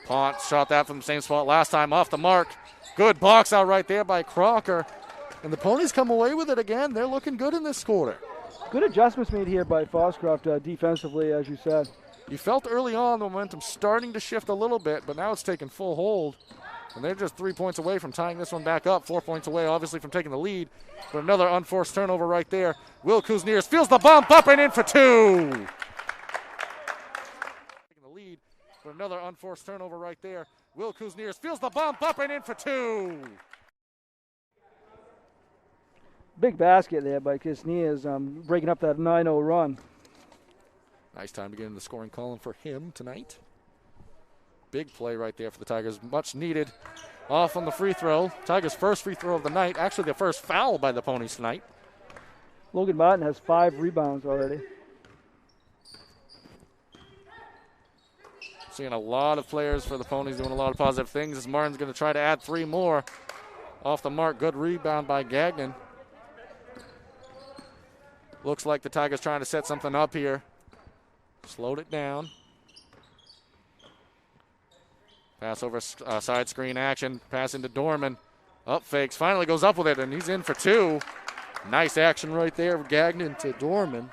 Pont shot that from the same spot last time, off the mark. Good box out right there by Crocker. And the Ponies come away with it again. They're looking good in this quarter.
Good adjustments made here by Foxcroft defensively, as you said.
You felt early on the momentum starting to shift a little bit, but now it's taken full hold. And they're just 3 points away from tying this one back up. 4 points away, obviously, from taking the lead. But another unforced turnover right there. Will Kuzniers feels the bump up and in for two. Taking the lead. But another unforced turnover right there. Will Kuzniers feels the bump up and in for two.
Big basket there by Kuzniers, breaking up that 9-0 run.
Nice time to get in the scoring column for him tonight. Big play right there for the Tigers. Much needed. Off on the free throw. Tigers' first free throw of the night. Actually, the first foul by the Ponies tonight.
Logan Martin has 5 rebounds already.
Seeing a lot of players for the Ponies doing a lot of positive things as Martin's going to try to add 3 more. Off the mark. Good rebound by Gagnon. Looks like the Tigers trying to set something up here. Slowed it down. Pass over side screen action. Pass into Dorman. Up fakes. Finally goes up with it, and he's in for 2. Nice action right there. Gagnon to Dorman.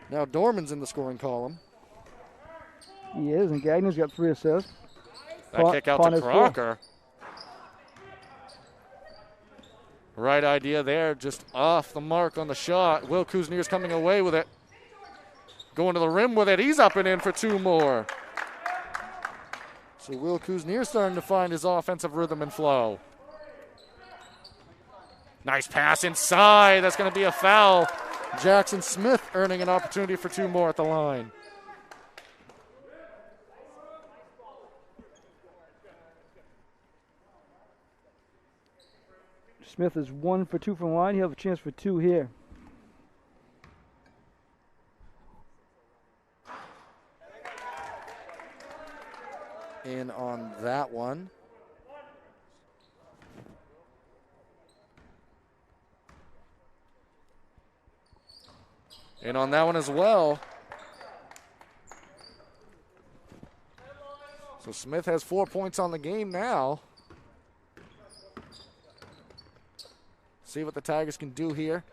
Now Dorman's in the scoring column.
He is, and Gagnon's got 3 assists.
That kick out to Crocker. Right idea there, just off the mark on the shot. Will Kuzniers coming away with it. Going to the rim with it. He's up and in for 2 more. So Will Kuzniers starting to find his offensive rhythm and flow. Nice pass inside. That's going to be a foul. Jackson Smith earning an opportunity for 2 more at the line.
Smith is 1 for 2 from the line. He'll have a chance for 2 here.
In on that one. In on that one as well. So Smith has 4 points on the game now. See what the Tigers can do here.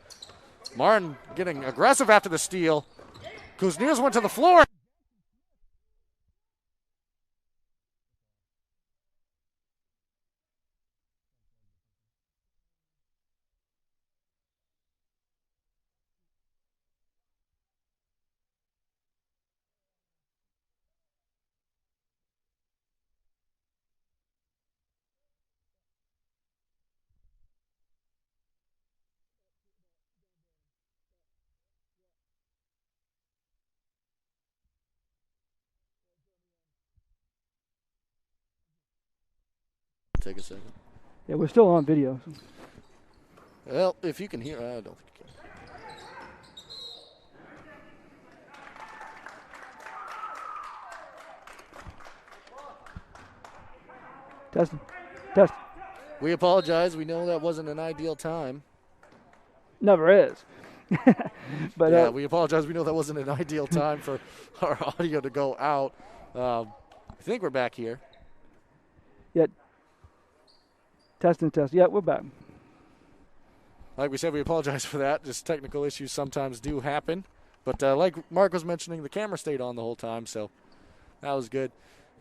Martin getting aggressive after the steal. Kuzniers went to the floor. Take a second.
Yeah, we're still on video.
Well, if you can hear, I don't think you can.
Test.
We apologize. We know that wasn't an ideal time.
Never is. But
yeah, we apologize. We know that wasn't an ideal time for our audio to go out. I think we're back here.
Yeah. Test. Yeah, we're back.
Like we said, we apologize for that. Just technical issues sometimes do happen. But like Mark was mentioning, the camera stayed on the whole time, so that was good.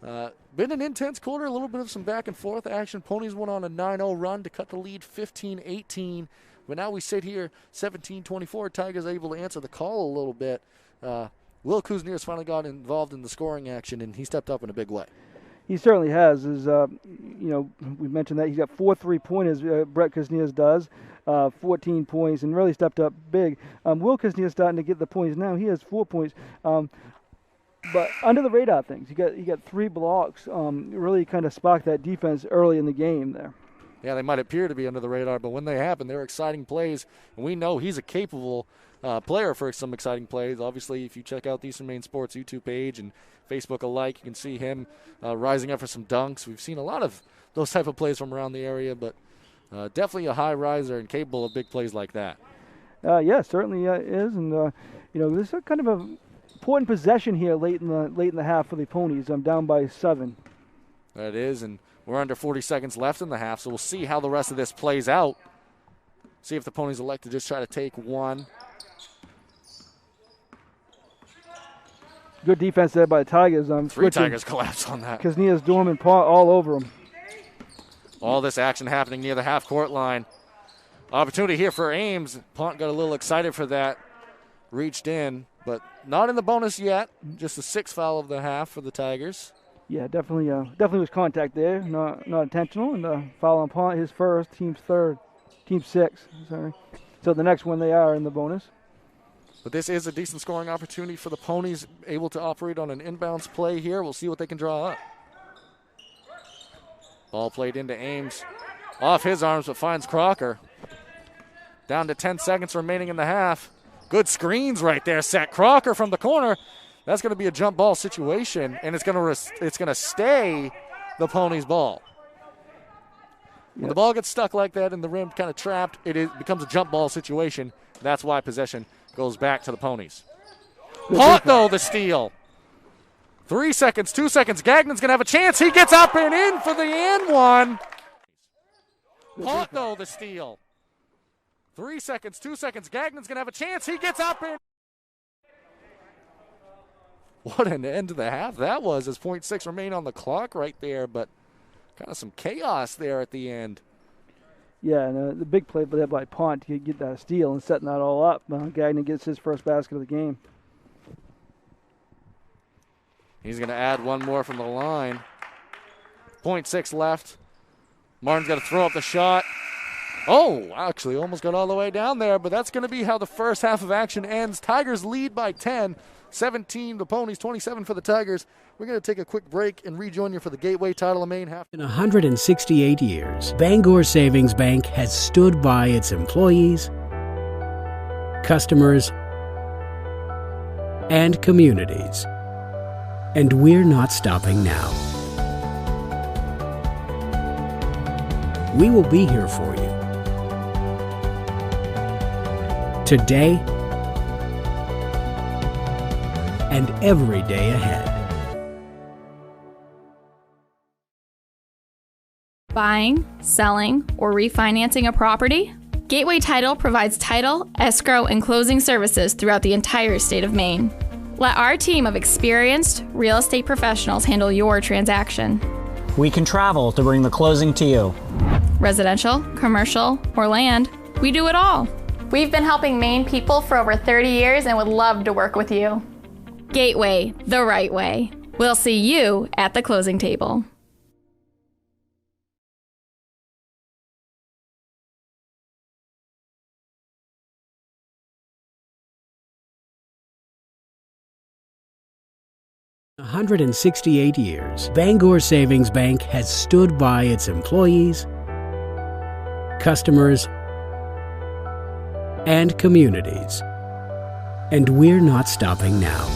Been an intense quarter, a little bit of some back and forth action. Ponies went on a 9-0 run to cut the lead 15-18. But now we sit here 17-24. Tigers able to answer the call a little bit. Will Kuzniers finally got involved in the scoring action, and he stepped up in a big way.
He certainly has. We mentioned that he's got 4 3-pointers. Brett Kuzniers does, 14 points, and really stepped up big. Will Kuzniers starting to get the points now. He has 4 points, but under the radar things. He got 3 blocks. Really kind of sparked that defense early in the game there.
Yeah, they might appear to be under the radar, but when they happen, they're exciting plays, and we know he's a capable player for some exciting plays. Obviously, if you check out the Eastern Maine Sports YouTube page and Facebook alike, you can see him rising up for some dunks. We've seen a lot of those type of plays from around the area, but definitely a high riser and capable of big plays like that.
Yeah, certainly is, and this is kind of an important possession here late in the half for the Ponies. I'm down by 7.
That is, and we're under 40 seconds left in the half, so we'll see how the rest of this plays out. See if the Ponies elect to just try to take one.
Good defense there by the Tigers.
Three Tigers collapse on that.
Kaznia's Dorm and Pont all over them.
All this action happening near the half-court line. Opportunity here for Ames. Pont got a little excited for that. Reached in, but not in the bonus yet. Just the sixth foul of the half for the Tigers.
Yeah, definitely was contact there. Not intentional. And foul on Pont, his first, team's third. Team six, sorry. So the next one they are in the bonus.
But this is a decent scoring opportunity for the Ponies, able to operate on an inbounds play here. We'll see what they can draw up. Ball played into Ames. Off his arms, but finds Crocker. Down to 10 seconds remaining in the half. Good screens right there set. Crocker from the corner. That's going to be a jump ball situation, and it's going to stay the Ponies' ball. When the ball gets stuck like that and the rim kind of trapped, it becomes a jump ball situation. That's why possession goes back to the Ponies. Pont, though, the steal. 3 seconds, 2 seconds. Gagnon's going to have a chance. He gets up and in for the and one. Pont, though, the steal. 3 seconds, 2 seconds. Gagnon's going to have a chance. He gets up and. What an end to the half that was, as 0.6 remain on the clock right there, but kind of some chaos there at the end.
Yeah, and the big play there by Pont to get that steal and setting that all up. Gagnon gets his first basket of the game.
He's going to add one more from the line. 0.6 left. Martin's got to throw up the shot. Oh, actually almost got all the way down there, but that's going to be how the first half of action ends. Tigers lead by 10. 17 the Ponies, 27 for the Tigers. We're going to take a quick break and rejoin you for the Gateway Title of Maine half.
In 168 years, Bangor Savings Bank has stood by its employees, customers, and communities. And we're not stopping now. We will be here for you today and every day ahead.
Buying, selling, or refinancing a property? Gateway Title provides title, escrow, and closing services throughout the entire state of Maine. Let our team of experienced real estate professionals handle your transaction.
We can travel to bring the closing to you.
Residential, commercial, or land, we do it all. We've been helping Maine people for over 30 years and would love to work with you. Gateway, the right way. We'll see you at the closing table.
In 168 years, Bangor Savings Bank has stood by its employees, customers, and communities. And we're not stopping now.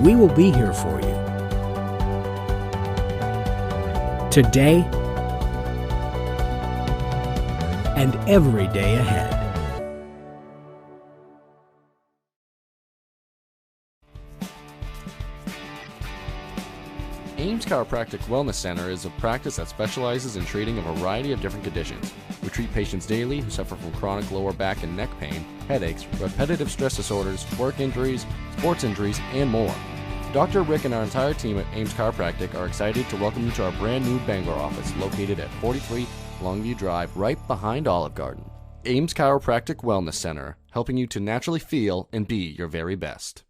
We will be here for you today and every day ahead.
Ames Chiropractic Wellness Center is a practice that specializes in treating a variety of different conditions. We treat patients daily who suffer from chronic lower back and neck pain, headaches, repetitive stress disorders, work injuries, sports injuries, and more. Dr. Rick and our entire team at Ames Chiropractic are excited to welcome you to our brand new Bangor office located at 43 Longview Drive, right behind Olive Garden. Ames Chiropractic Wellness Center, helping you to naturally feel and be your very best.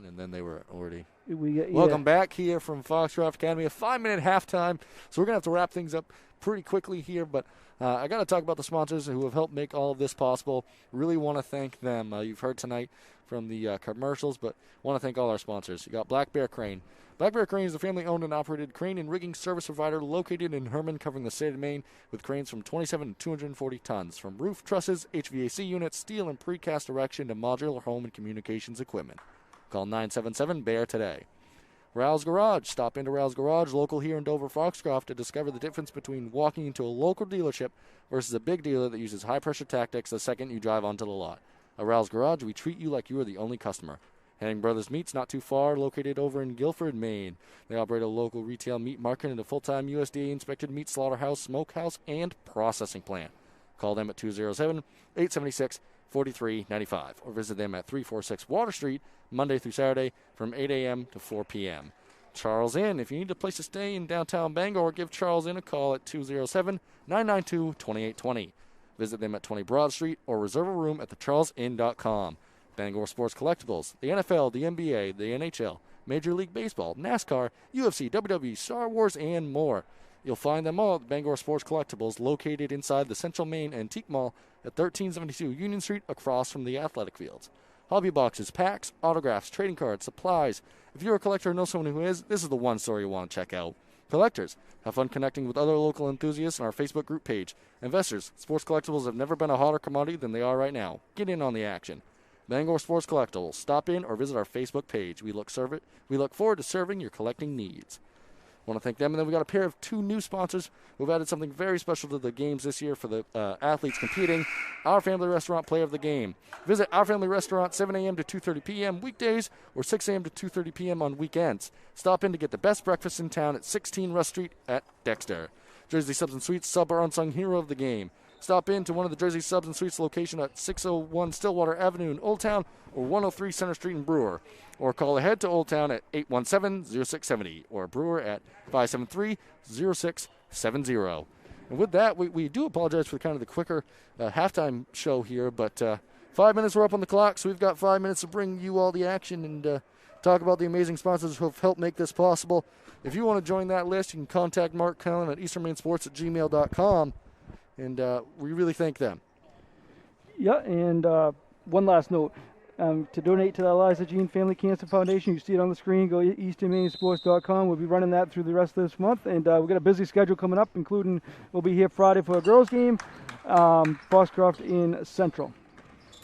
And then they were already.
Yeah.
Welcome back here from Foxcroft Academy. A 5-minute halftime, so we're going to have to wrap things up pretty quickly here, but I got to talk about the sponsors who have helped make all of this possible. Really want to thank them. You've heard tonight from the commercials, but want to thank all our sponsors. You got Black Bear Crane. Black Bear Crane is a family-owned and operated crane and rigging service provider located in Herman, covering the state of Maine, with cranes from 27 to 240 tons. From roof trusses, HVAC units, steel and precast erection to modular home and communications equipment. Call 977-BEAR today. Rouse Garage. Stop into Rouse Garage, local here in Dover Foxcroft, to discover the difference between walking into a local dealership versus a big dealer that uses high-pressure tactics the second you drive onto the lot. At Rouse Garage, we treat you like you are the only customer. Henning Brothers Meats, not too far, located over in Guilford, Maine. They operate a local retail meat market and a full-time USDA-inspected meat slaughterhouse, smokehouse, and processing plant. Call them at 207-876-4395 or visit them at 346 Water Street, Monday through Saturday from 8 a.m. to 4 p.m. Charles Inn. If you need a place to stay in downtown Bangor, give Charles Inn a call at 207-992-2820. Visit them at 20 Broad Street or reserve a room at thecharlesinn.com. Bangor Sports Collectibles, the NFL, the NBA, the NHL, Major League Baseball, NASCAR, UFC, WWE, Star Wars, and more. You'll find them all at Bangor Sports Collectibles, located inside the Central Maine Antique Mall at 1372 Union Street, across from the athletic fields. Hobby boxes, packs, autographs, trading cards, supplies. If you're a collector or know someone who is, this is the one store you want to check out. Collectors, have fun connecting with other local enthusiasts on our Facebook group page. Investors, sports collectibles have never been a hotter commodity than they are right now. Get in on the action. Bangor Sports Collectibles. Stop in or visit our Facebook page. We look forward to serving your collecting needs. I want to thank them. And then we got a pair of 2 new sponsors who've added something very special to the games this year for the athletes competing. Our Family Restaurant Player of the Game. Visit Our Family Restaurant 7 a.m. to 2:30 p.m. weekdays or 6 a.m. to 2:30 p.m. on weekends. Stop in to get the best breakfast in town at 16 Russ Street at Dexter. Jersey Subs and Sweets, sub or unsung hero of the game. Stop in to one of the Jersey Subs and Sweets location at 601 Stillwater Avenue in Old Town or 103 Center Street in Brewer. Or call ahead to Old Town at 817-0670 or Brewer at 573-0670. And with that, we do apologize for kind of the quicker halftime show here, but 5 minutes we're up on the clock, so we've got 5 minutes to bring you all the action and talk about the amazing sponsors who have helped make this possible. If you want to join that list, you can contact Mark Cullen at easternmainsports@gmail.com. And we really thank them.
Yeah, and one last note. To donate to the Eliza Jean Family Cancer Foundation, you see it on the screen. Go to easternmainsports.com. We'll be running that through the rest of this month. And we've got a busy schedule coming up, including we'll be here Friday for a girls' game, Foxcroft in Central.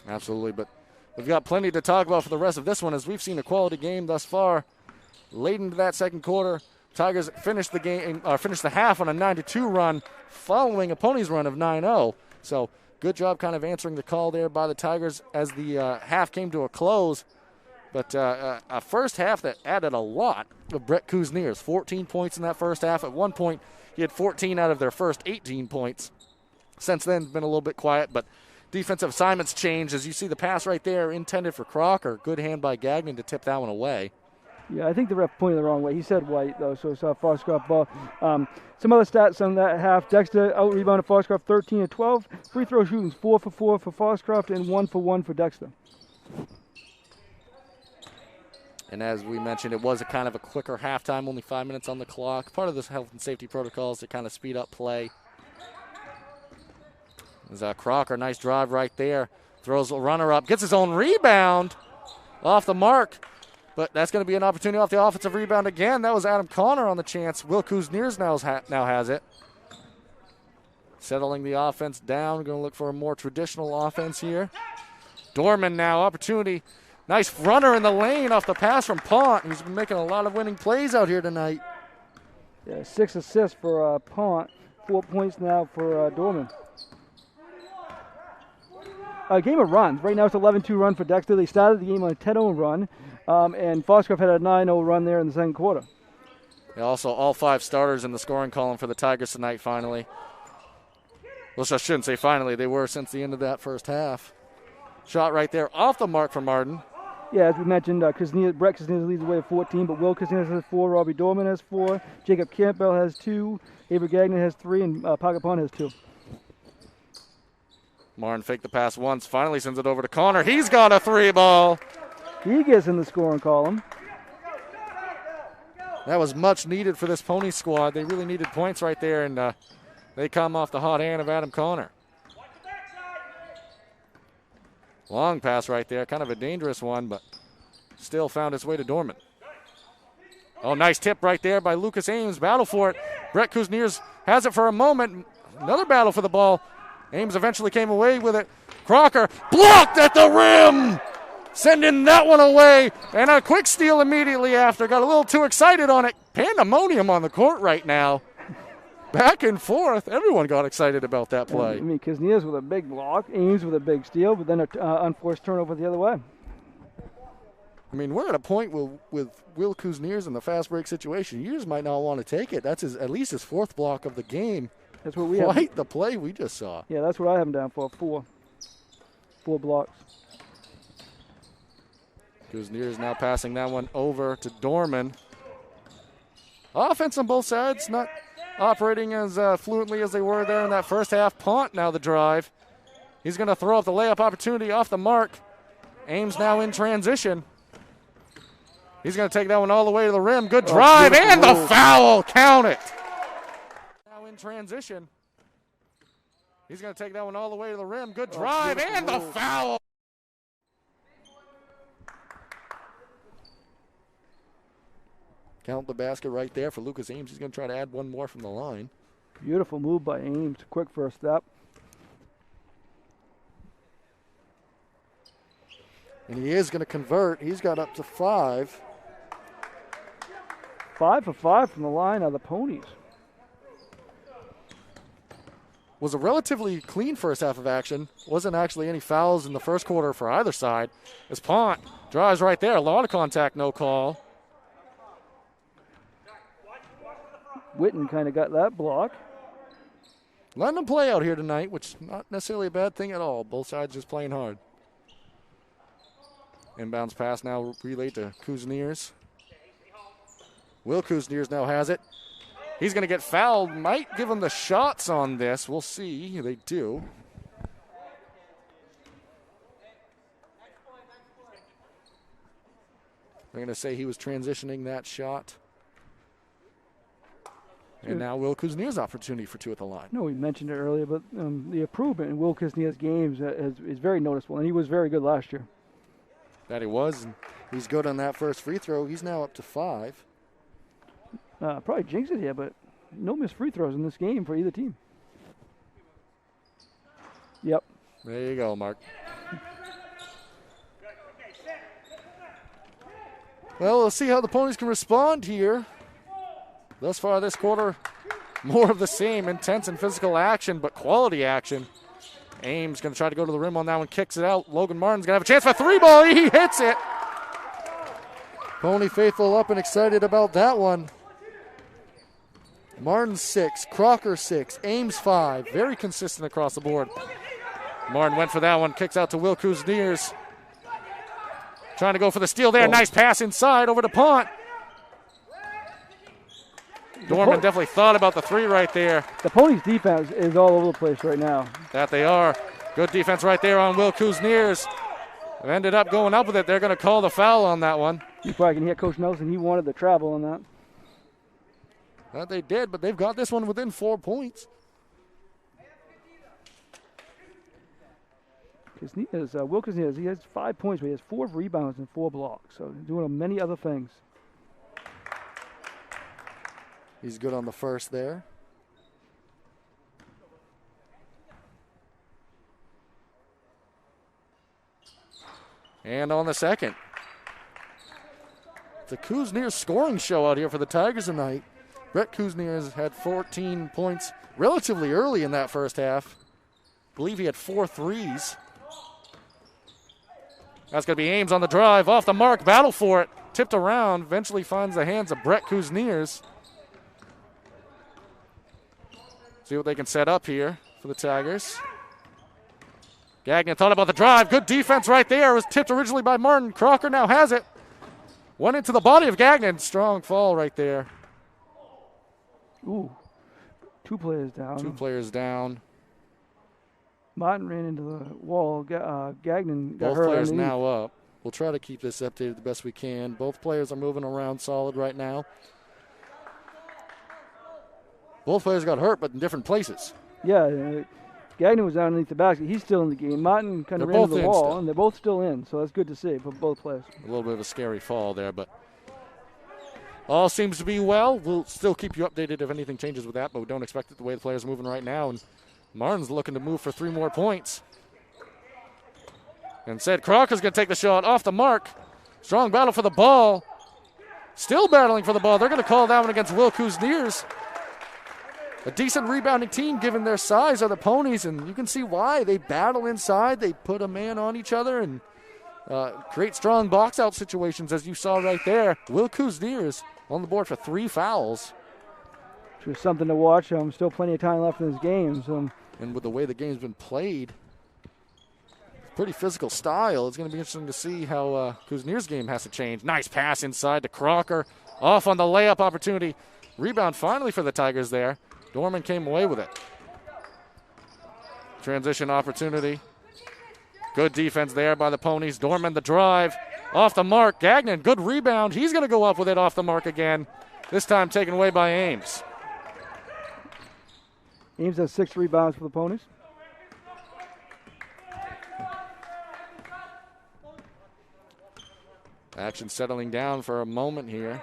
Absolutely, but we've got plenty to talk about for the rest of this one, as we've seen a quality game thus far. Late into that second quarter, Tigers finished the half on a 9-2 run following a Ponies run of 9-0. So good job kind of answering the call there by the Tigers as the half came to a close. But a first half that added a lot of Brett Kuzniers. 14 points in that first half. At one point, he had 14 out of their first 18 points. Since then, it's been a little bit quiet, but defensive assignments changed. As you see the pass right there intended for Crocker. Good hand by Gagnon to tip that one away.
Yeah, I think the ref pointed the wrong way. He said white, though, so it's a Foxcroft ball. Some other stats on that half. Dexter out-rebounded Foxcroft 13-12. Free throw shootings 4 for 4 for Foxcroft and 1 for 1 for Dexter.
And as we mentioned, it was a kind of a quicker halftime, only 5 minutes on the clock. Part of this health and safety protocols to kind of speed up play. There's Crocker, nice drive right there. Throws a runner up, gets his own rebound off the mark. But that's going to be an opportunity off the offensive rebound again. That was Adam Connor on the chance. Will Kuzniers now has it. Settling the offense down. Going to look for a more traditional offense here. Dorman now, opportunity. Nice runner in the lane off the pass from Pont. He's been making a lot of winning plays out here tonight.
Yeah, 6 assists for Pont. 4 points now for Dorman. Game of runs. Right now it's 11-2 run for Dexter. They started the game on a 10-0 run. And Foxcroft had a 9-0 run there in the second quarter.
Also, all 5 starters in the scoring column for the Tigers tonight, finally. Well, I shouldn't say finally. They were since the end of that first half. Shot right there off the mark for Martin.
Yeah, as we mentioned, Brett Kuzniers leads the way at 14, but Will Kuzniers has 4, Robbie Dorman has 4, Jacob Campbell has 2, Avery Gagnon has 3, and Parker Pond has 2.
Martin faked the pass once, finally sends it over to Connor. He's got a 3 ball.
He gets in the scoring column.
That was much needed for this Pony squad. They really needed points right there, and they come off the hot hand of Adam Connor. Long pass right there, kind of a dangerous one, but still found its way to Dorman. Oh, nice tip right there by Lucas Ames. Battle for it. Brett Kuzniers has it for a moment. Another battle for the ball. Ames eventually came away with it. Crocker blocked at the rim. Sending that one away. And a quick steal immediately after. Got a little too excited on it. Pandemonium on the court right now. Back and forth. Everyone got excited about that play.
I mean, Kuzniers with a big block. Ames with a big steal, but then an unforced turnover the other way.
I mean, we're at a point with Will Kuzniers in the fast break situation. You just might not want to take it. That's at least his 4th block of the game.
That's what we
Quite the play we just saw.
Yeah, that's what I have him down for, 4 blocks.
Kuzniers now passing that one over to Dorman. Offense on both sides, not operating as fluently as they were there in that first half. Pont now the drive. He's going to throw up the layup opportunity off the mark. Ames now in transition. He's going to take that one all the way to the rim. Good drive and the foul. Count it. Now in transition. He's going to take that one all the way to the rim. Good drive and the foul. Count the basket right there for Lucas Ames. He's going to try to add one more from the line.
Beautiful move by Ames. Quick first step.
And he is going to convert. He's got up to 5.
5 for 5 from the line of the Ponies.
Was a relatively clean first half of action. Wasn't actually any fouls in the first quarter for either side. As Pont drives right there. A lot of contact, no call.
Witten kind of got that block.
Letting them play out here tonight, which is not necessarily a bad thing at all. Both sides just playing hard. Inbounds pass now relayed to Kuzniers. Will Kuzniers now has it. He's going to get fouled. Might give him the shots on this. We'll see. They do. They're going to say he was transitioning that shot. And now Will Kuzniers' opportunity for 2 at the line.
No, we mentioned it earlier, but the improvement in Will Kuzniers' games is very noticeable, and he was very good last year.
That he was, and he's good on that first free throw. He's now up to 5.
Probably jinx it here, but no missed free throws in this game for either team. Yep.
There you go, Mark. Well, we'll see how the Ponies can respond here. Thus far this quarter, more of the same, intense and physical action, but quality action. Ames going to try to go to the rim on that one, kicks it out. Logan Martin's going to have a chance for a 3-ball. He hits it. Pony faithful up and excited about that one. Martin 6, Crocker 6, Ames 5. Very consistent across the board. Martin went for that one, kicks out to Will Kuzniers. Trying to go for the steal there. Nice pass inside over to Pont. Dorman definitely thought about the 3 right there.
The Ponies' defense is all over the place right now.
That they are. Good defense right there on Will Kuzniers. Ended up going up with it. They're going to call the foul on that one.
You probably can hear Coach Nelson. He wanted the travel on that.
That they did, but they've got this one within 4 points.
Will Kuzniers, he has 5 points, but he has 4 rebounds and 4 blocks. So doing many other things.
He's good on the first there. And on the second. It's a Kuzniers scoring show out here for the Tigers tonight. Brett Kuzniers had 14 points relatively early in that first half. I believe he had 4 threes. That's going to be Ames on the drive. Off the mark. Battle for it. Tipped around. Eventually finds the hands of Brett Kuzniers. See what they can set up here for the Tigers. Gagnon thought about the drive. Good defense right there. It was tipped originally by Martin. Crocker now has it. Went into the body of Gagnon. Strong fall right there.
Ooh. 2 players down.
2 players down.
Martin ran into the wall. Gagnon got
Both
hurt.
players
underneath.
now up. We'll try to keep this updated the best we can. Both players are moving around solid right now. Both players got hurt, but in different places.
Yeah, Gagnon was down underneath the basket. He's still in the game. Martin kind of ran into the wall,
still.
and they're both still in, so that's good to see for both players.
A little bit of a scary fall there, but all seems to be well. We'll still keep you updated if anything changes with that, but we don't expect it the way the players are moving right now. And Martin's looking to move for 3 more points. And said Crocker's going to take the shot off the mark. Strong battle for the ball. Still battling for the ball. They're going to call that one against Will Kuzniers. A decent rebounding team given their size are the Ponies, and you can see why. They battle inside. They put a man on each other, and create strong box-out situations, as you saw right there. Will Kuzniers on the board for 3 fouls.
Which was something to watch. Still plenty of time left in this game. So.
And with the way the game's been played, pretty physical style. It's going to be interesting to see how Kuzniers' game has to change. Nice pass inside to Crocker. Off on the layup opportunity. Rebound finally for the Tigers there. Dorman came away with it. Transition opportunity. Good defense there by the Ponies. Dorman the drive. Off the mark. Gagnon, good rebound. He's going to go up with it off the mark again. This time taken away by Ames.
Ames has 6 rebounds for the Ponies.
Action settling down for a moment here.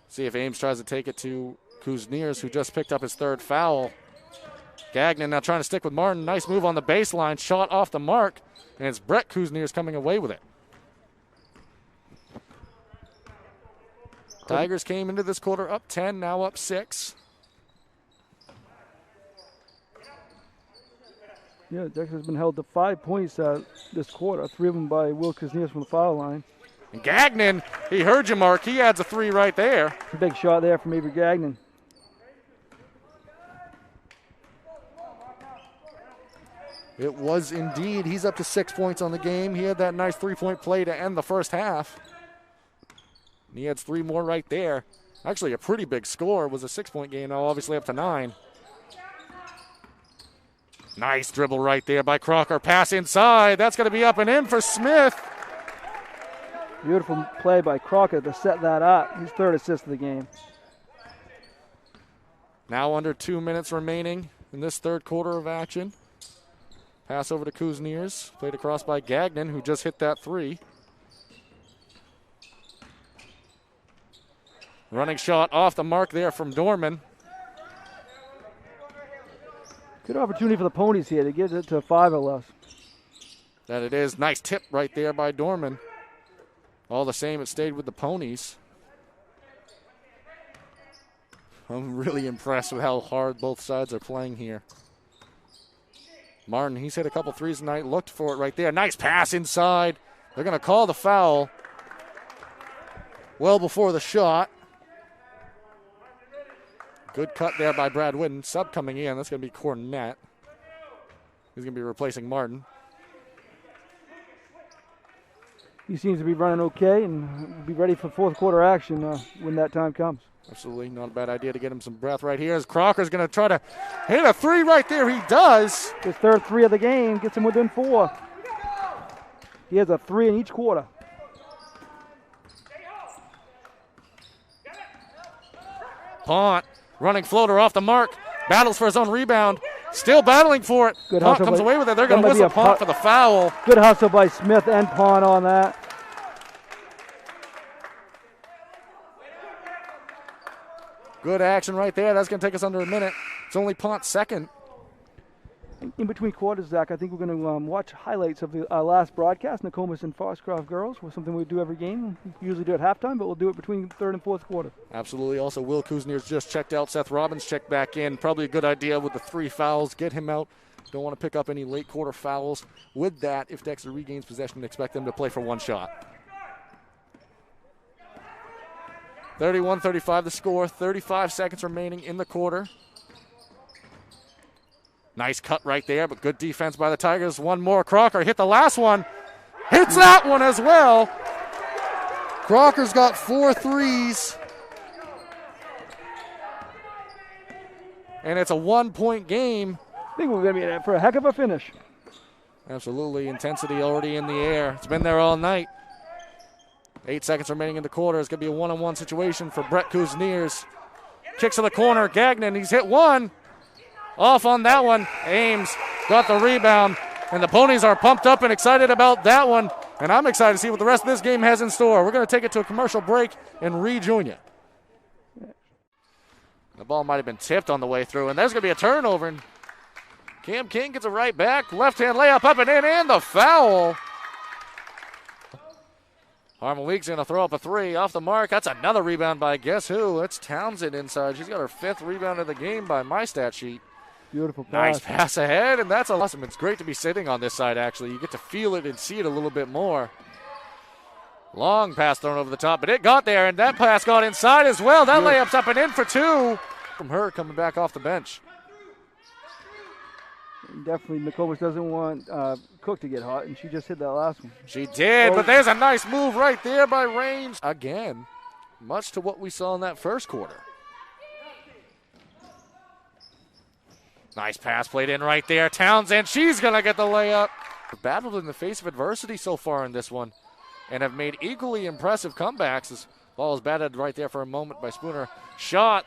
See if Ames tries to take it to Kuzniers, who just picked up his 3rd foul. Gagnon now trying to stick with Martin. Nice move on the baseline. Shot off the mark. And it's Brett Kuzniers coming away with it. Tigers came into this quarter up 10, now up 6.
Yeah, Dexter's been held to 5 points this quarter. 3 of them by Will Kuzniers from the foul line.
And Gagnon, he heard you, Mark. He adds a 3 right there.
Big shot there from Avery Gagnon.
It was indeed. He's up to 6 points on the game. He had that nice 3-point play to end the first half. And he adds 3 more right there. Actually, a pretty big score. It was a 6-point game, now obviously up to 9. Nice dribble right there by Crocker. Pass inside. That's going to be up and in for Smith.
Beautiful play by Crocker to set that up. His 3rd assist of the game.
Now under 2 minutes remaining in this 3rd quarter of action. Pass over to Kuzniers. Played across by Gagnon, who just hit that 3. Running shot off the mark there from Dorman.
Good opportunity for the Ponies here to get it to 5 or less.
That it is. Nice tip right there by Dorman. All the same, it stayed with the Ponies. I'm really impressed with how hard both sides are playing here. Martin, he's hit a couple threes tonight. Looked for it right there. Nice pass inside. They're going to call the foul well before the shot. Good cut there by Brad Whitten. Sub coming in. That's going to be Cornett. He's going to be replacing Martin.
He seems to be running okay and will be ready for 4th quarter action when that time comes.
Absolutely not a bad idea to get him some breath right here as Crocker's going to try to hit a 3 right there. He does.
His 3rd 3 of the game gets him within 4. He has a 3 in each quarter.
Pont running floater off the mark. Battles for his own rebound. Still battling for it.
Good
Pont
hustle
comes
by-
away with it. They're going to
that might be
whistle
a
Pont for the foul.
Good hustle by Smith and Pond on that.
Good action right there. That's going to take us under a minute. It's only Pont's 2nd.
In between quarters, Zach, I think we're going to watch highlights of the last broadcast, Nokomis and Foxcroft girls, was something we do every game. We usually do it at halftime, but we'll do it between 3rd and 4th quarter.
Absolutely. Also, Will Kuzniers just checked out. Seth Robbins checked back in. Probably a good idea with the 3 fouls. Get him out. Don't want to pick up any late quarter fouls. With that, if Dexter regains possession, expect them to play for 1 shot. 31-35 the score. 35 seconds remaining in the quarter. Nice cut right there, but good defense by the Tigers. 1 more. Crocker hit the last one. Hits that one as well. Crocker's got 4 threes. And it's a 1-point game.
I think we're going to be in for a heck of a finish.
Absolutely. Intensity already in the air. It's been there all night. 8 seconds remaining in the quarter. It's going to be a 1-on-1 situation for Brett Kuzniers. Kicks to the corner. Gagnon, he's hit 1. Off on that one. Ames got the rebound. And the Ponies are pumped up and excited about that one. And I'm excited to see what the rest of this game has in store. We're going to take it to a commercial break and rejoin you. The ball might have been tipped on the way through. And there's going to be a turnover. And Cam King gets it right back. Left-hand layup up and in. And the foul. Harmon Weeks going to throw up a 3 off the mark. That's another rebound by guess who? It's Townsend inside. She's got her 5th rebound of the game by my stat sheet.
Beautiful pass.
Nice pass ahead, and that's awesome. It's great to be sitting on this side, actually. You get to feel it and see it a little bit more. Long pass thrown over the top, but it got there, and that pass got inside as well. That layup's up and in for two from her coming back off the bench.
Definitely, Mikovich doesn't want Cook to get hot, and she just hit that last one.
She did, but there's a nice move right there by Raines. Again, much to what we saw in that first quarter. Nice pass played in right there. Townsend, she's going to get the layup. Battled in the face of adversity so far in this one and have made equally impressive comebacks. This ball is batted right there for a moment by Spooner. Shot.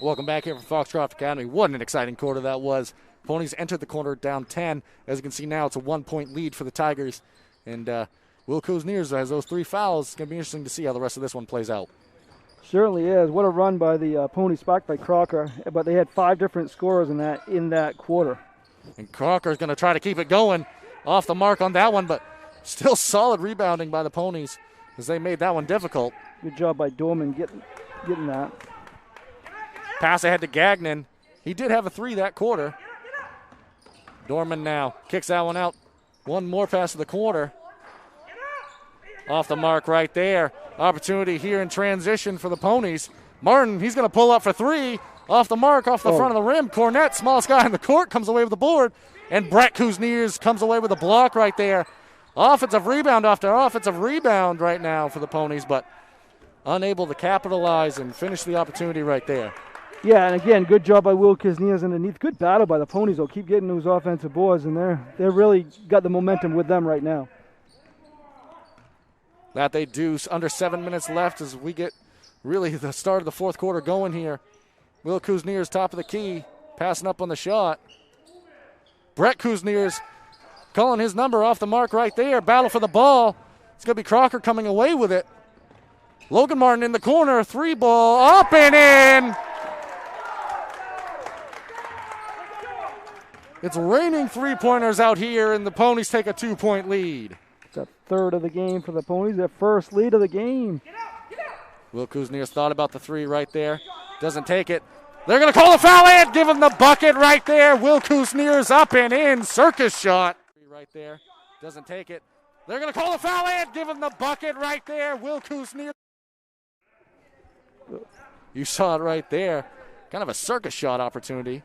Welcome back here from Foxcroft Academy. What an exciting quarter that was. Ponies entered the quarter down 10. As you can see now, it's a 1-point lead for the Tigers. And Will Kuzniers has those 3 fouls. It's going to be interesting to see how the rest of this one plays out.
Certainly is. What a run by the Ponies, sparked by Crocker. But they had 5 different scorers in that quarter.
And Crocker's going to try to keep it going. Off the mark on that one, but still solid rebounding by the Ponies as they made that one difficult.
Good job by Dorman getting that.
Pass ahead to Gagnon. He did have a 3 that quarter. Dorman now kicks that one out. One more pass of the quarter. Off the mark right there. Opportunity here in transition for the Ponies. Martin, he's going to pull up for 3. Off the mark, off the front of the rim. Cornett, smallest guy in the court, comes away with the board. And Brett Kuzniers comes away with a block right there. Offensive rebound after offensive rebound right now for the Ponies, but unable to capitalize and finish the opportunity right there.
Yeah, and again, good job by Will Kuzniers underneath. Good battle by the Ponies. They'll keep getting those offensive boards, and they're really got the momentum with them right now.
That they do. Under 7 minutes left as we get really the start of the fourth quarter going here. Will Kuzniers top of the key, passing up on the shot. Brett Kuzniers calling his number off the mark right there. Battle for the ball. It's going to be Crocker coming away with it. Logan Martin in the corner. 3 ball up and in. It's raining 3-pointers out here, and the Ponies take a 2-point lead.
It's a third of the game for the Ponies. Their first lead of the game.
Will Kuzniers thought about the 3 right there. Doesn't take it. They're going to call the foul and give him the bucket right there. Will Kuzniers up and in. Circus shot. Right there. Doesn't take it. They're going to call the foul and give him the bucket right there. Will Kuzniers. You saw it right there. Kind of a circus shot opportunity.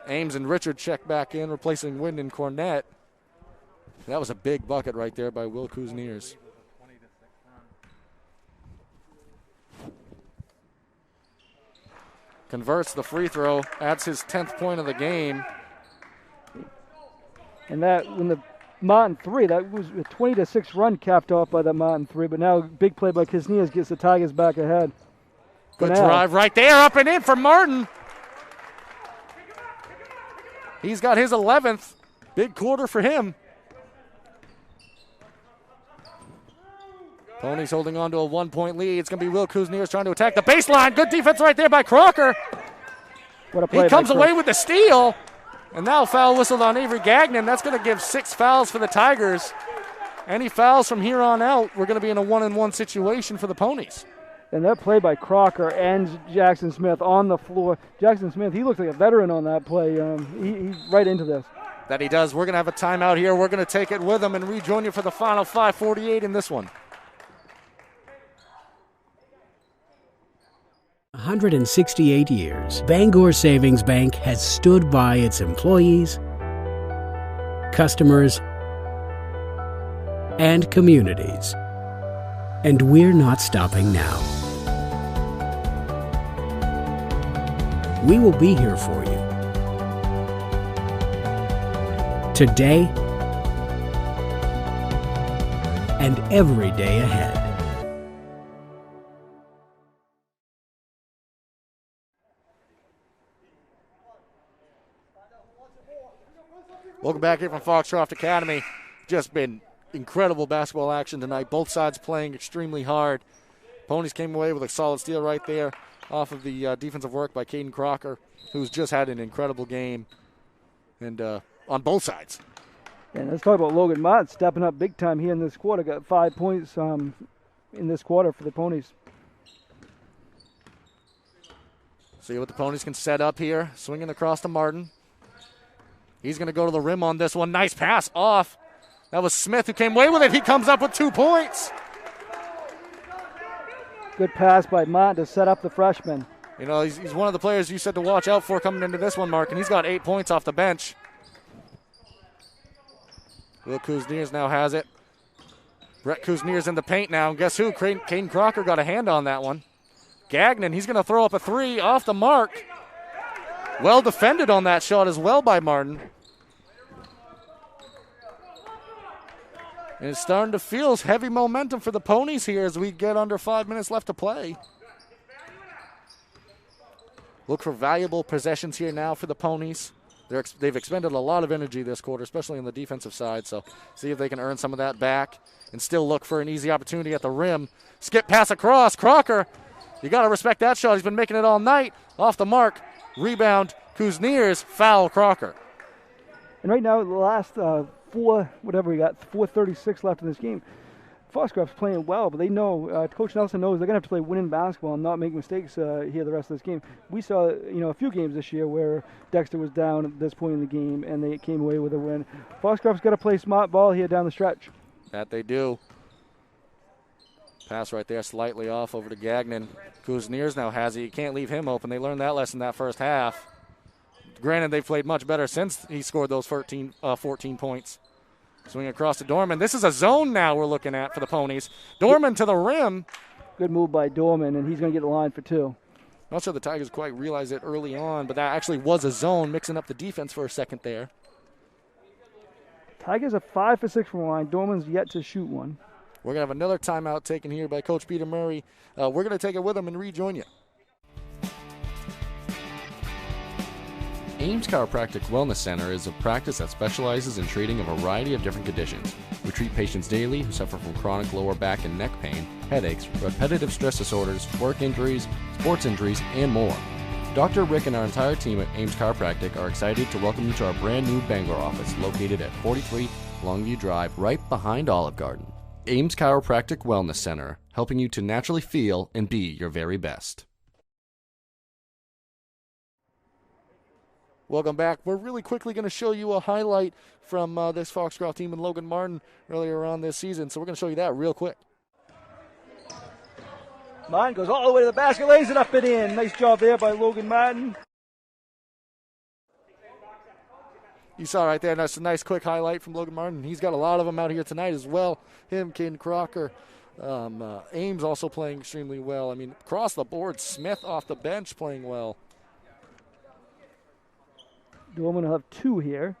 Ames and Richard check back in, replacing Wind and Cornett. That was a big bucket right there by Will Kuzniers. Converts the free throw, adds his 10th point of the game.
And that, when the Martin 3, that was a 20-6 run capped off by the Martin 3, but now big play by Kuzniers gets the Tigers back ahead.
Good drive right there, up and in for Martin. He's got his 11th. Big quarter for him. Ponies holding on to a 1-point lead. It's going to be Will Kuzniers trying to attack the baseline. Good defense right there by Crocker.
What a play.
He comes away with the steal. And now foul whistled on Avery Gagnon. That's going to give 6 fouls for the Tigers. Any fouls from here on out, we're going to be in a 1-and-1 situation for the Ponies.
And that play by Crocker and Jackson Smith on the floor. Jackson Smith, he looks like a veteran on that play. He's right into this.
That he does. We're going to have a timeout here. We're going to take it with him and rejoin you for the final 5:48 in this one.
168 years, Bangor Savings Bank has stood by its employees, customers, and communities. And we're not stopping now. We will be here for you today and every day ahead.
Welcome back here from Foxcroft Academy. Just been incredible basketball action tonight. Both sides playing extremely hard. Ponies came away with a solid steal right there off of the defensive work by Caden Crocker, who's just had an incredible game, and on both sides.
And let's talk about Logan Mott stepping up big time here in this quarter. Got 5 points in this quarter for the Ponies.
See what the Ponies can set up here. Swinging across to Martin. He's going to go to the rim on this one. Nice pass off. That was Smith who came away with it. He comes up with 2 points.
Good pass by Martin to set up the freshman.
You know, he's one of the players you said to watch out for coming into this one, Mark, and he's got 8 points off the bench. Will Kuzniers now has it. Brett Kuzniers in the paint now, and guess who? Caden Crocker got a hand on that one. Gagnon, he's going to throw up a 3 off the mark. Well defended on that shot as well by Martin. And it's starting to feel heavy momentum for the Ponies here as we get under 5 minutes left to play. Look for valuable possessions here now for the Ponies. They've expended a lot of energy this quarter, especially on the defensive side, so see if they can earn some of that back and still look for an easy opportunity at the rim. Skip pass across. Crocker, you got to respect that shot. He's been making it all night. Off the mark. Rebound, Kuzniers, foul Crocker.
And right now, the last 4:36 left in this game. Foxcroft's playing well, but they know, Coach Nelson knows they're going to have to play winning basketball and not make mistakes here the rest of this game. We saw, a few games this year where Dexter was down at this point in the game and they came away with a win. Foxcroft's got to play smart ball here down the stretch.
That they do. Pass right there slightly off over to Gagnon. Kuzniers now has it. You can't leave him open. They learned that lesson that first half. Granted, they've played much better since he scored those 14 points. Swing across to Dorman. This is a zone now we're looking at for the Ponies. Dorman to the rim.
Good move by Dorman, and he's going to get the line for 2.
Not sure the Tigers quite realized it early on, but that actually was a zone, mixing up the defense for a second there.
Tigers are 5 for 6 from the line. Dorman's yet to shoot one.
We're going to have another timeout taken here by Coach Peter Murray. We're going to take it with him and rejoin you.
Ames Chiropractic Wellness Center is a practice that specializes in treating a variety of different conditions. We treat patients daily who suffer from chronic lower back and neck pain, headaches, repetitive stress disorders, work injuries, sports injuries, and more. Dr. Rick and our entire team at Ames Chiropractic are excited to welcome you to our brand new Bangor office located at 43 Longview Drive, right behind Olive Garden. Ames Chiropractic Wellness Center, helping you to naturally feel and be your very best.
Welcome back. We're really quickly going to show you a highlight from this Foxcroft team and Logan Martin earlier on this season. So we're going to show you that real quick.
Martin goes all the way to the basket, lays it up and in. Nice job there by Logan Martin.
You saw right there, that's a nice quick highlight from Logan Martin. He's got a lot of them out here tonight as well. Him, Caden Crocker. Ames also playing extremely well. I mean, across the board, Smith off the bench playing well.
Dorman will have 2 here.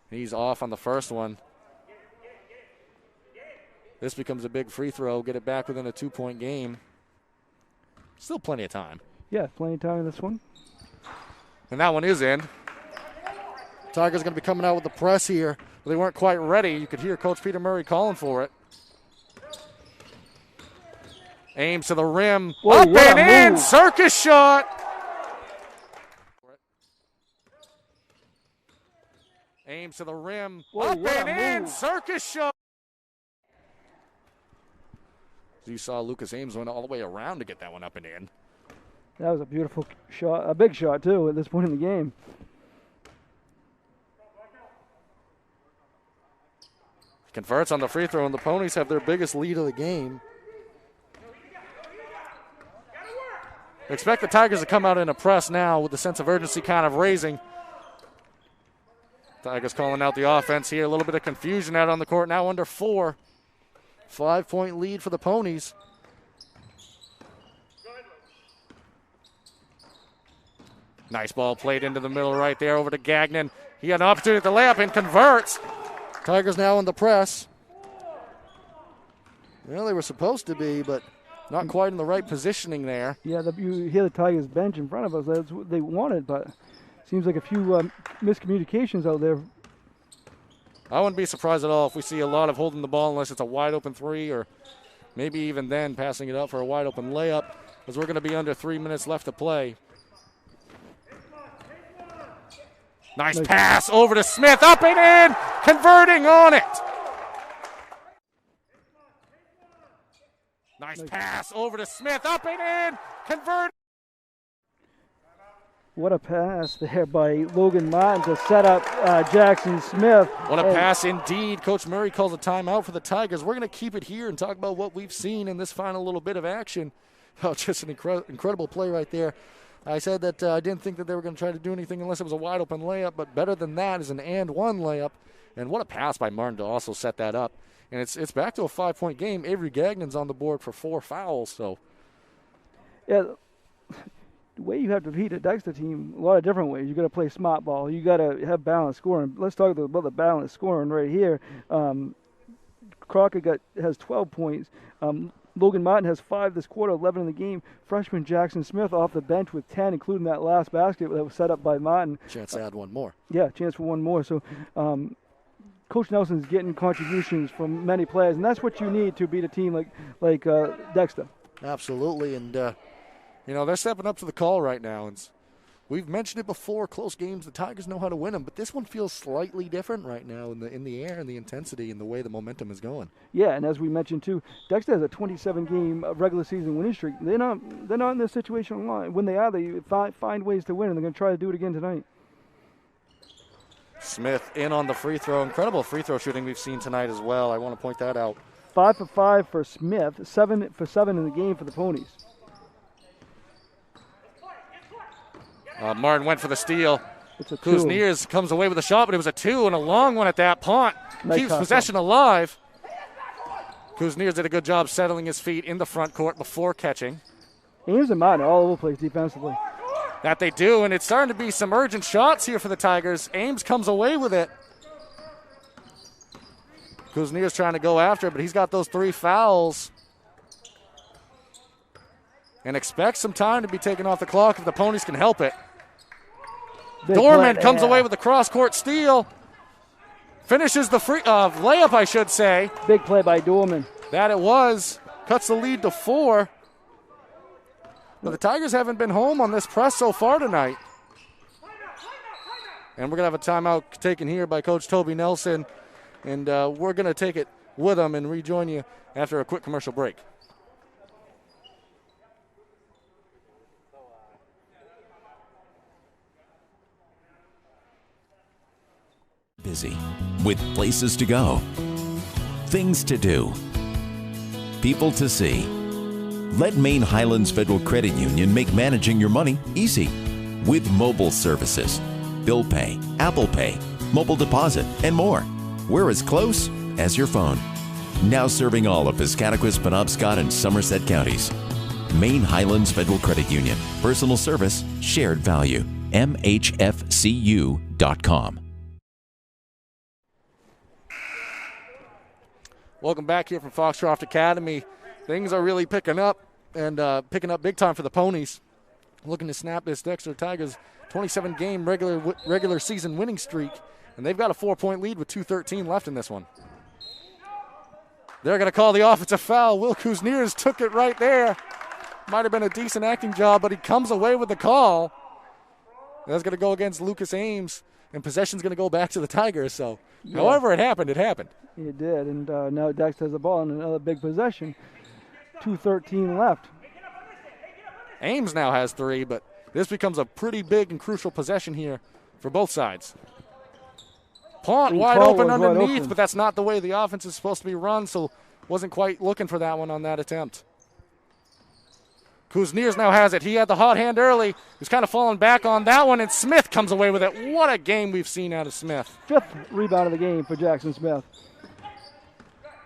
He's off on the first one. This becomes a big free throw. Get it back within a 2-point game. Still plenty of time.
Yeah, plenty of time in this one.
And that one is in. Tigers going to be coming out with the press here. But they weren't quite ready. You could hear Coach Peter Murray calling for it. Ames to the rim.
Whoa,
up and in. Circus shot. Ames to the rim.
Whoa,
up and in.
Move.
Circus shot. You saw Lucas Ames went all the way around to get that one up and in.
That was a beautiful shot. A big shot, too, at this point in the game.
Converts on the free throw, and the Ponies have their biggest lead of the game. Expect the Tigers to come out in a press now with the sense of urgency kind of raising. Tigers calling out the offense here. A little bit of confusion out on the court. Now under 4. 5-point lead for the Ponies. Nice ball played into the middle right there over to Gagnon. He had an opportunity at the layup and converts. Tigers now in the press. Well, they were supposed to be, but not quite in the right positioning there.
Yeah, you hear the Tigers bench in front of us. That's what they wanted, but seems like a few miscommunications out there.
I wouldn't be surprised at all if we see a lot of holding the ball unless it's a wide open 3 or maybe even then passing it up for a wide open layup, because we're going to be under 3 minutes left to play. Nice pass over to Smith, up and in, converting on it. Nice pass over to Smith, up and in, converting.
What a pass there by Logan Martin to set up Jackson Smith.
What a pass indeed. Coach Murray calls a timeout for the Tigers. We're going to keep it here and talk about what we've seen in this final little bit of action. Oh, just an incredible play right there. I said that I didn't think that they were going to try to do anything unless it was a wide-open layup, but better than that is an and-one layup. And what a pass by Martin to also set that up. And it's back to a 5-point game. Avery Gagnon's on the board for 4 fouls. So,
yeah, the way you have to beat a Dexter team, a lot of different ways. You got to play smart ball. You got to have balanced scoring. Let's talk about the balanced scoring right here. Crocker has 12 points. Logan Martin has 5 this quarter, 11 in the game. Freshman Jackson Smith off the bench with 10, including that last basket that was set up by Martin.
Chance to add one more.
Yeah, chance for one more. So Coach Nelson's getting contributions from many players, and that's what you need to beat a team like Dexter.
Absolutely, and they're stepping up to the call right now. And we've mentioned it before, close games, the Tigers know how to win them, but this one feels slightly different right now in the air and the intensity and the way the momentum is going.
Yeah, and as we mentioned too, Dexter has a 27-game regular season winning streak. They're not in this situation a lot. When they are, they find ways to win, and they're going to try to do it again tonight.
Smith in on the free throw. Incredible free throw shooting we've seen tonight as well. I want to point that out.
5 for 5 for Smith, 7 for 7 in the game for the Ponies.
Martin went for the steal.
It's a 2.
Kuzniers comes away with a shot, but it was a 2 and a long one at that. Pont keeps possession alive. Kuzniers did a good job settling his feet in the front court before catching.
Ames and Martin are all over the place defensively.
That they do, and it's starting to be some urgent shots here for the Tigers. Ames comes away with it. Kuzniers trying to go after it, but he's got those 3 fouls. And expects some time to be taken off the clock if the Ponies can help it. Dorman comes away with the cross-court steal. Finishes the layup, I should say.
Big play by Dorman.
That it was. Cuts the lead to 4. But the Tigers haven't been home on this press so far tonight. And we're going to have a timeout taken here by Coach Toby Nelson. And we're going to take it with him and rejoin you after a quick commercial break.
Busy with places to go, things to do, people to see. Let Maine Highlands Federal Credit Union make managing your money easy with mobile services, bill pay, Apple Pay, mobile deposit, and more. We're as close as your phone. Now serving all of Piscataquis, Penobscot, and Somerset counties. Maine Highlands Federal Credit Union. Personal service, shared value. MHFCU.com.
Welcome back here from Foxcroft Academy. Things are really picking up, and picking up big time for the Ponies. Looking to snap this Dexter Tigers 27-game regular season winning streak, and they've got a 4-point lead with 2:13 left in this one. They're going to call the offensive foul. Will Kuzniers took it right there. Might have been a decent acting job, but he comes away with the call. That's going to go against Lucas Ames, and possession's going to go back to the Tigers. So, however it happened, it happened.
It did, and now Dexter has the ball in another big possession. 2:13 left.
Ames now has 3, but this becomes a pretty big and crucial possession here for both sides. Pont wide open underneath, but that's not the way the offense is supposed to be run, so wasn't quite looking for that one on that attempt. Kuzniers now has it. He had the hot hand early. He's kind of falling back on that one, and Smith comes away with it. What a game we've seen out of Smith.
5th rebound of the game for Jackson Smith.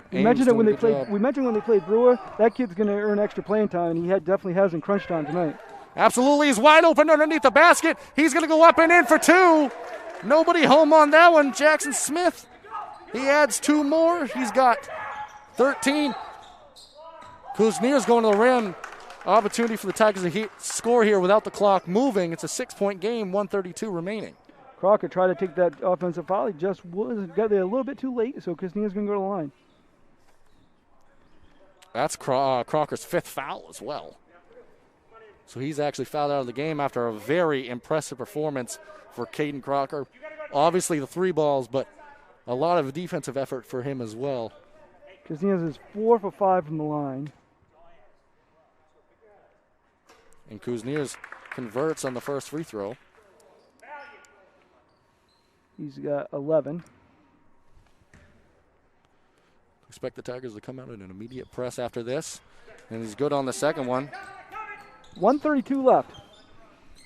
We mentioned when they played Brewer. That kid's going to earn extra playing time, and he definitely has in crunch time tonight.
Absolutely, he's wide open underneath the basket. He's going to go up and in for 2. Nobody home on that one. Jackson Smith, he adds 2 more. He's got 13. Kuzniers going to the rim. Opportunity for the Tigers to score here without the clock moving. It's a 6-point game, 1:32 remaining.
Crocker tried to take that offensive foul. He just got there a little bit too late, so Kuzniers going to go to the line.
That's Crocker's 5th foul as well. So he's actually fouled out of the game after a very impressive performance for Caden Crocker. Obviously the 3 balls, but a lot of defensive effort for him as well.
Kuzniers is 4 for 5 from the line.
And Kuzniers converts on the first free throw.
He's got 11.
Expect the Tigers to come out in an immediate press after this. And he's good on the second one.
1:32 left.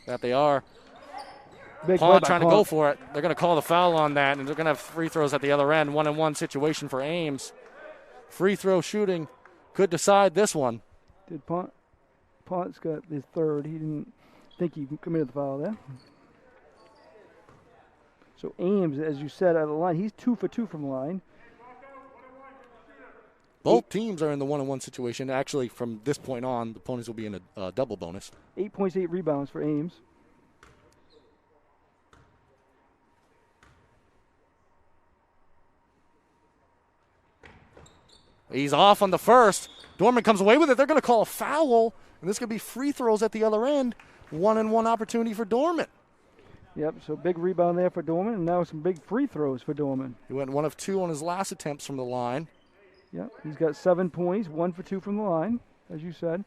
That they are.
Big
Pond trying to go for it. They're going to call the foul on that, and they're going to have free throws at the other end. 1-on-1 situation for Ames. Free throw shooting could decide this one.
Did Pont's got his third. He didn't think he committed the foul there. So Ames, as you said, out of the line, he's 2 for 2 from the line.
Both teams are in the 1-on-1 situation. Actually, from this point on, the Ponies will be in a double bonus.
8 points, 8 rebounds for Ames.
He's off on the first. Dorman comes away with it. They're going to call a foul, and this could be free throws at the other end. 1-on-1 opportunity for Dorman.
Yep, so big rebound there for Dorman, and now some big free throws for Dorman.
He went 1 of 2 on his last attempts from the line.
Yep, he's got 7 points, 1 for 2 from the line, as you said.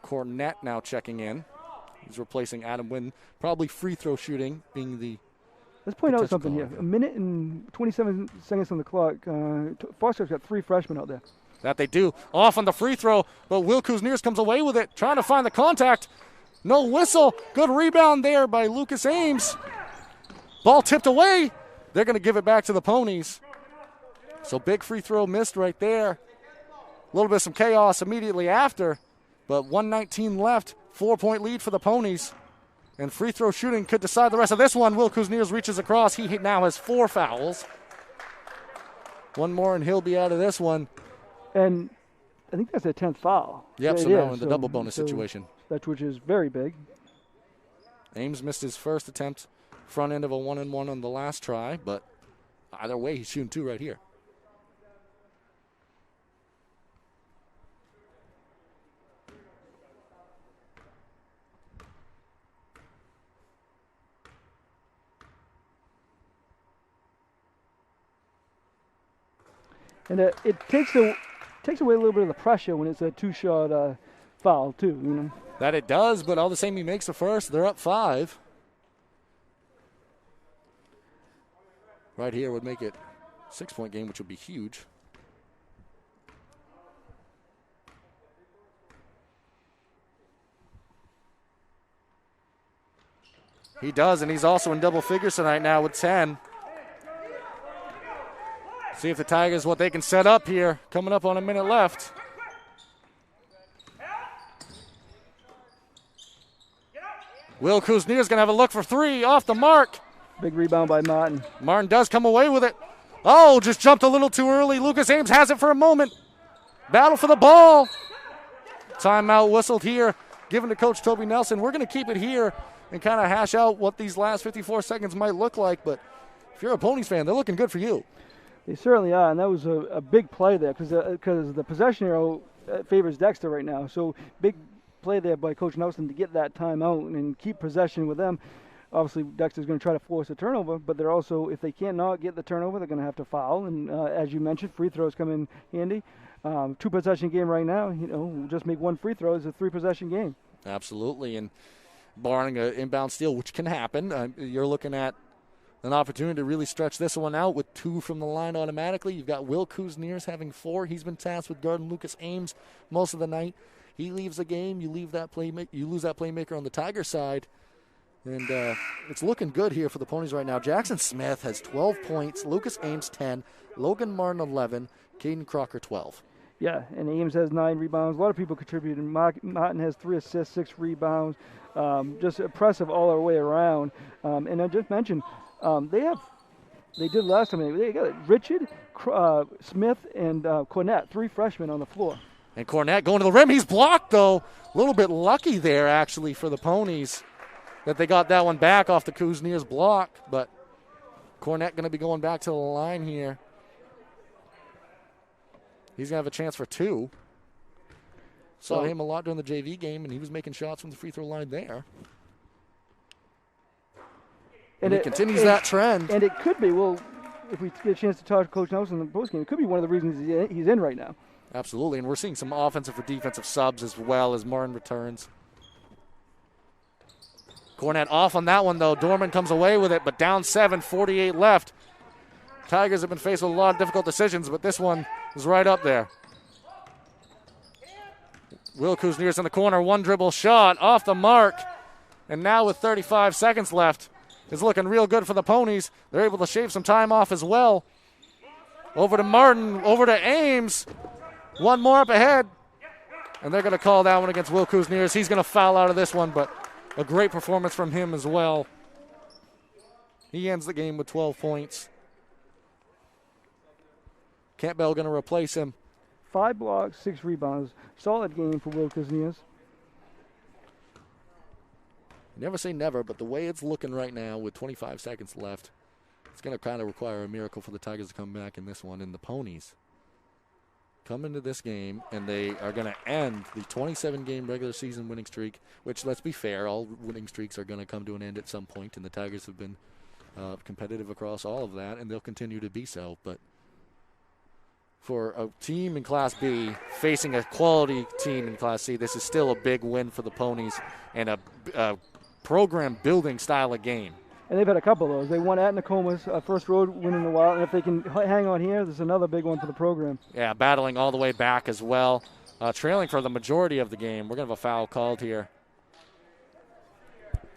Cornett now checking in. He's replacing Adam Wynn. Probably free throw shooting being the...
Let's point out something here. 1 minute and 27 seconds on the clock. Foxcroft's got 3 freshmen out there.
That they do. Off on the free throw, but Will Kuzniers comes away with it, trying to find the contact. No whistle. Good rebound there by Lucas Ames. Ball tipped away. They're going to give it back to the Ponies. So big free throw missed right there. A little bit of some chaos immediately after, but 1:19 left. 4-point lead for the Ponies. And free throw shooting could decide the rest of this one. Will Kuzniers reaches across. He now has 4 fouls. One more and he'll be out of this one.
And I think that's their 10th foul.
Yep, so now in the double bonus situation.
Which is very big.
Ames missed his first attempt, front end of a 1-on-1 on the last try, but either way, he's shooting 2 right here.
And it takes away a little bit of the pressure when it's a 2-shot foul, too, you know.
That it does, but all the same, he makes the first. They're up 5. Right here would make it a 6-point game, which would be huge. He does, and he's also in double figures tonight now with 10. See if the Tigers, what they can set up here, coming up on a minute left. Will Kuzniers going to have a look for 3 off the mark.
Big rebound by Martin.
Martin does come away with it. Oh, just jumped a little too early. Lucas Ames has it for a moment. Battle for the ball. Timeout whistled here, given to Coach Toby Nelson. We're going to keep it here and kind of hash out what these last 54 seconds might look like. But if you're a Ponies fan, they're looking good for you.
They certainly are, and that was a big play there because the possession arrow favors Dexter right now. So big play there by Coach Nelson to get that timeout and keep possession with them. Obviously, Dexter's going to try to force a turnover, but they're also, if they cannot get the turnover, they're going to have to foul. And as you mentioned, free throws come in handy. 2-possession game right now, you know, just make 1 free throw is a 3-possession game.
Absolutely, and barring an inbound steal, which can happen, you're looking at an opportunity to really stretch this one out with 2 from the line automatically. You've got Will Kuzniers having 4. He's been tasked with guarding Lucas Ames most of the night. He leaves the game. You lose that playmaker on the Tiger side. And it's looking good here for the Ponies right now. Jackson Smith has 12 points. Lucas Ames 10. Logan Martin 11. Caden Crocker 12.
Yeah, and Ames has 9 rebounds. A lot of people contributed. Martin has 3 assists, 6 rebounds. Just impressive all our way around. And I just mentioned, they did last time. They got Richard, Smith, and Cornett, 3 freshmen on the floor.
And Cornett going to the rim. He's blocked, though. A little bit lucky there, actually, for the Ponies that they got that one back off the Kuzniers block. But Cornett going to be going back to the line here. He's going to have a chance for 2. Saw him a lot during the JV game, and he was making shots from the free throw line there. And he continues that trend.
And it could be, well, if we get a chance to talk to Coach Nelson in the postgame, it could be one of the reasons he's in right now.
Absolutely, and we're seeing some offensive or defensive subs as well as Martin returns. Cornett off on that one, though. Dorman comes away with it, but down 7, 48 left. Tigers have been faced with a lot of difficult decisions, but this one is right up there. Will Kuzniers in the corner, one dribble shot off the mark. And now with 35 seconds left, it's looking real good for the Ponies. They're able to shave some time off as well. Over to Martin, over to Ames. One more up ahead. And they're going to call that one against Will Kuzniers. He's going to foul out of this one, but a great performance from him as well. He ends the game with 12 points. Campbell going to replace him.
5 blocks, 6 rebounds. Solid game for Will Kuzniers.
Never say never, but the way it's looking right now with 25 seconds left, it's going to kind of require a miracle for the Tigers to come back in this one. And the Ponies come into this game, and they are going to end the 27-game regular season winning streak, which, let's be fair, all winning streaks are going to come to an end at some point, and the Tigers have been competitive across all of that, and they'll continue to be so. But for a team in Class B facing a quality team in Class C, this is still a big win for the Ponies and a program-building style of game.
And they've had a couple of those. They won at Nokomis, first road win in a while, and if they can hang on here, there's another big one for the program.
Yeah, battling all the way back as well. Trailing for the majority of the game. We're going to have a foul called here.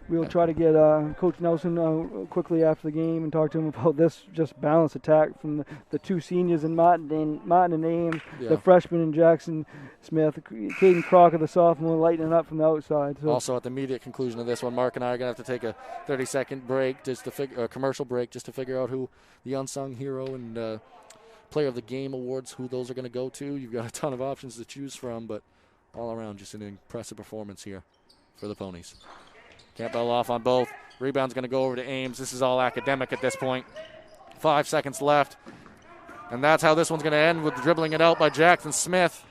We'll try to get Coach Nelson quickly after the game and talk to him about this just balanced attack from the two seniors in Martin and Ames, the freshman in Jackson Smith, Caden Crocker, the sophomore, lightening up from the outside. So.
Also at the immediate conclusion of this one, Mark and I are going to have to take a 30-second break, just to commercial break, just to figure out who the unsung hero and player of the game awards, who those are going to go to. You've got a ton of options to choose from, but all around just an impressive performance here for the Ponies. Campbell off on both. Rebound's going to go over to Ames. This is all academic at this point. 5 seconds left. And that's how this one's going to end, with dribbling it out by Jackson Smith.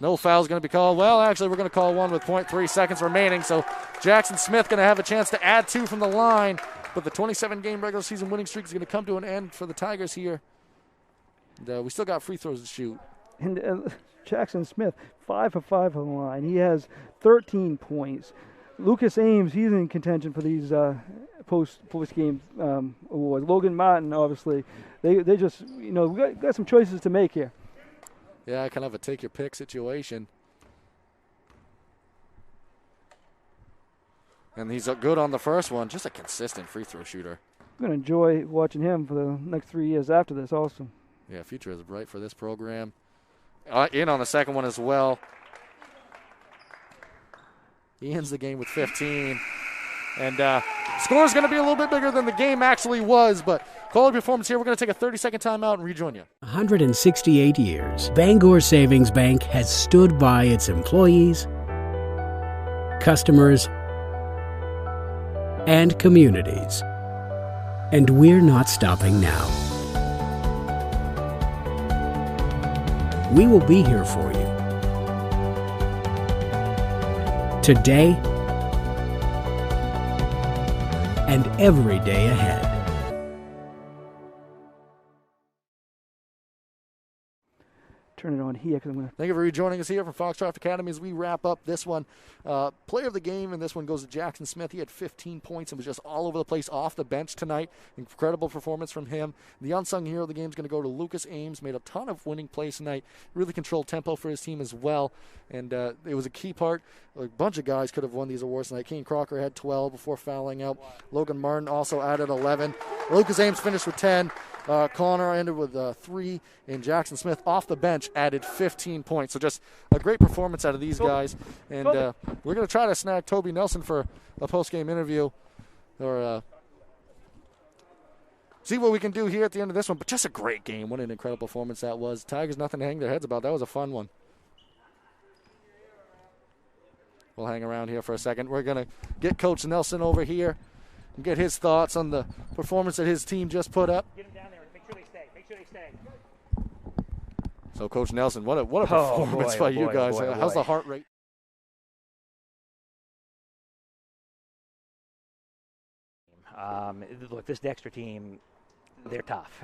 No foul's going to be called. Well, actually, we're going to call one with 0.3 seconds remaining. So Jackson Smith going to have a chance to add 2 from the line. But the 27-game regular season winning streak is going to come to an end for the Tigers here. And, we still got free throws to shoot.
And Jackson Smith, 5 for 5 on the line. He has 13 points. Lucas Ames, he's in contention for these post-game awards. Logan Martin, obviously, they just, we got some choices to make here.
Yeah, kind of a take-your-pick situation. And he's good on the first one, just a consistent free throw shooter.
I'm going to enjoy watching him for the next 3 years after this also.
Yeah, future is bright for this program. In on the second one as well. He ends the game with 15. And score is going to be a little bit bigger than the game actually was, but quality performance here. We're going to take a 30-second timeout and rejoin you.
168 years, Bangor Savings Bank has stood by its employees, customers, and communities. And we're not stopping now. We will be here for you today and every day ahead.
Turn it on here because I'm going to.
Thank you for rejoining us here from Foxcroft Academy as we wrap up this one. Player of the game, and this one goes to Jackson Smith. He had 15 points and was just all over the place off the bench tonight. Incredible performance from him. The unsung hero of the game is going to go to Lucas Ames. Made a ton of winning plays tonight. Really controlled tempo for his team as well. And it was a key part. A bunch of guys could have won these awards tonight. Kane Crocker had 12 before fouling out. Logan Martin also added 11. Lucas Ames finished with 10. Connor ended with 3, and Jackson Smith off the bench added 15 points. So just a great performance out of these guys. And we're going to try to snag Toby Nelson for a post-game interview or see what we can do here at the end of this one. But just a great game. What an incredible performance that was. Tigers, nothing to hang their heads about. That was a fun one. We'll hang around here for a second. We're going to get Coach Nelson over here and get his thoughts on the performance that his team just put up.
Get him down there. Make sure they stay. Make sure they stay.
So, Coach Nelson, what a performance by you guys. How's the heart rate?
Look, this Dexter team, they're tough.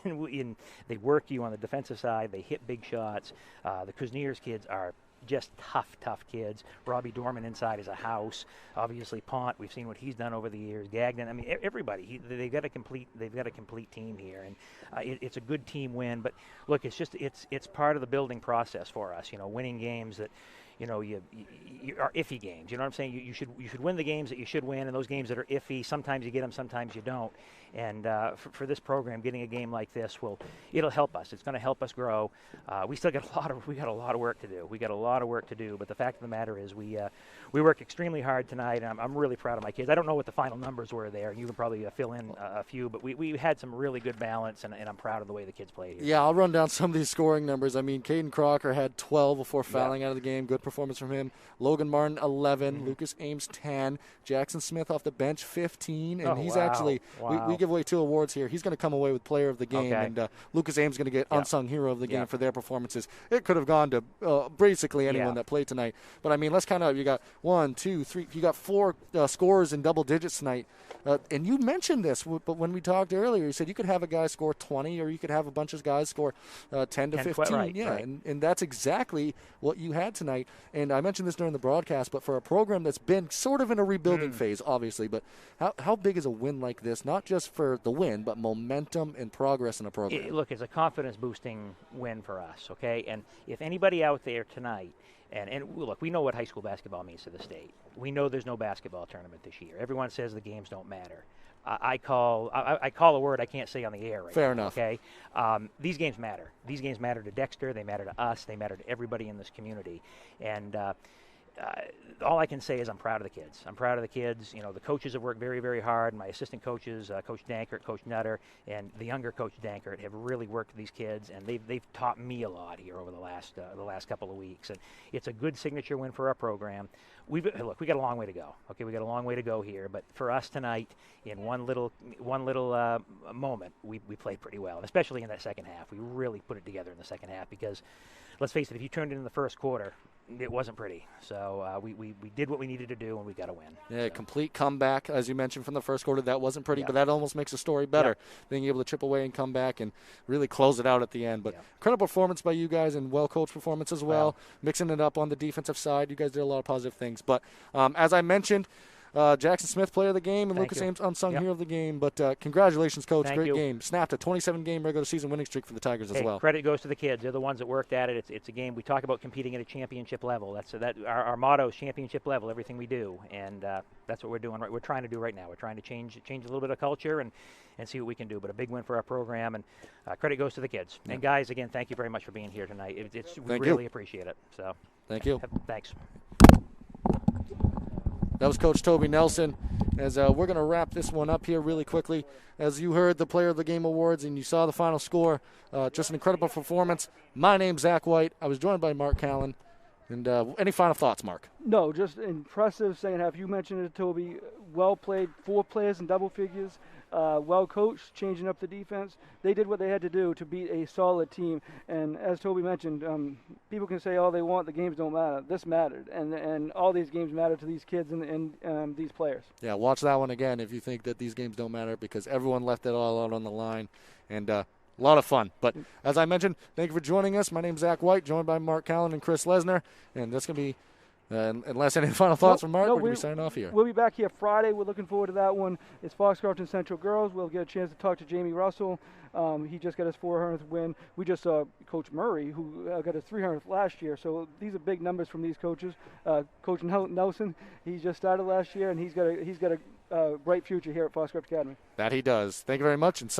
and they work you on the defensive side. They hit big shots. The Kuzniers kids are just tough kids. Robbie Dorman inside is a house. Obviously Pont, we've seen what he's done over the years. Gagnon, I mean everybody. They've got a complete team here, and it's a good team win. But look, it's part of the building process for us. Winning games that. You are iffy games. You know what I'm saying? You should win the games that you should win, and those games that are iffy, sometimes you get them, sometimes you don't. And for this program, getting a game like this it'll help us. It's going to help us grow. We still got a lot of work to do. We got a lot of work to do. But the fact of the matter is, we worked extremely hard tonight, and I'm really proud of my kids. I don't know what the final numbers were there. You can probably fill in a few, but we had some really good balance, and I'm proud of the way the kids played here.
Yeah, I'll run down some of these scoring numbers. I mean, Caden Crocker had 12 before fouling out of the game. Good performance from him. Logan Martin, 11. Lucas Ames, 10. Jackson Smith off the bench, 15. And he's actually, we give away 2 awards here. He's going to come away with player of the game. Okay. And Lucas Ames is going to get unsung hero of the game for their performances. It could have gone to basically anyone that played tonight. But, I mean, let's kind of, you got 1, 2, 3. You got 4 scorers in double digits tonight. And you mentioned this, but when we talked earlier, you said you could have a guy score 20 or you could have a bunch of guys score 10 to 15.
Right.
And that's exactly what you had tonight. And I mentioned this during the broadcast, but for a program that's been sort of in a rebuilding phase, obviously, but how big is a win like this, not just for the win, but momentum and progress in a program?
Look, it's a confidence-boosting win for us, okay? And if anybody out there tonight, and look, we know what high school basketball means to the state. We know there's no basketball tournament this year. Everyone says the games don't matter. I call a word I can't say on the air right
Fair
now,
enough.
Okay? These games matter. These games matter to Dexter. They matter to us. They matter to everybody in this community. And all I can say is I'm proud of the kids. I'm proud of the kids. The coaches have worked very, very hard. My assistant coaches, Coach Dankert, Coach Nutter, and the younger Coach Dankert have really worked with these kids, and they've taught me a lot here over the last couple of weeks. And it's a good signature win for our program. We got a long way to go. Okay, we got a long way to go here. But for us tonight, in one little moment, we played pretty well, and especially in that second half. We really put it together in the second half because, let's face it, if you turned it in the first quarter, it wasn't pretty. So we did what we needed to do, and we got to win.
Yeah, complete comeback, as you mentioned, from the first quarter. That wasn't pretty, but that almost makes the story better, being able to chip away and come back and really close it out at the end. But incredible performance by you guys, and well-coached performance as well, mixing it up on the defensive side. You guys did a lot of positive things. But as I mentioned, Jackson Smith, player of the game, and Lucas Ames, unsung hero of the game. But congratulations, Coach. Great game. Snapped a 27-game regular season winning streak for the Tigers as well.
Credit goes to the kids. They're the ones that worked at it. It's a game. We talk about competing at a championship level. That's our motto is championship level, everything we do. And that's what we're doing. We're trying to do right now. We're trying to change a little bit of culture and see what we can do. But a big win for our program, and credit goes to the kids. And guys, again, thank you very much for being here tonight. We really appreciate it. So
thank you.
Thanks.
That was Coach Toby Nelson. As we're going to wrap this one up here really quickly. As you heard the Player of the Game awards and you saw the final score, just an incredible performance. My name's Zach White. I was joined by Mark Callen. And any final thoughts, Mark?
No, just impressive second half. You mentioned it, Toby. Well played, 4 players in double figures. Well coached, changing up the defense. They did what they had to do to beat a solid team. And as Toby mentioned, people can say all they want, the games don't matter. This mattered, and all these games matter to these kids and these players.
Yeah, watch that one again if you think that these games don't matter, because everyone left it all out on the line. And a lot of fun. But as I mentioned, thank you for joining us. My name's Zach White, joined by Mark Callen and Chris Lesnar. And that's going to be, unless any final thoughts from Mark, we're going to be signing off here.
We'll be back here Friday. We're looking forward to that one. It's Foxcroft and Central Girls. We'll get a chance to talk to Jamie Russell. He just got his 400th win. We just saw Coach Murray, who got his 300th last year. So these are big numbers from these coaches. Coach Nelson, he just started last year, and he's got a bright future here at Foxcroft Academy.
That he does. Thank you very much, and sign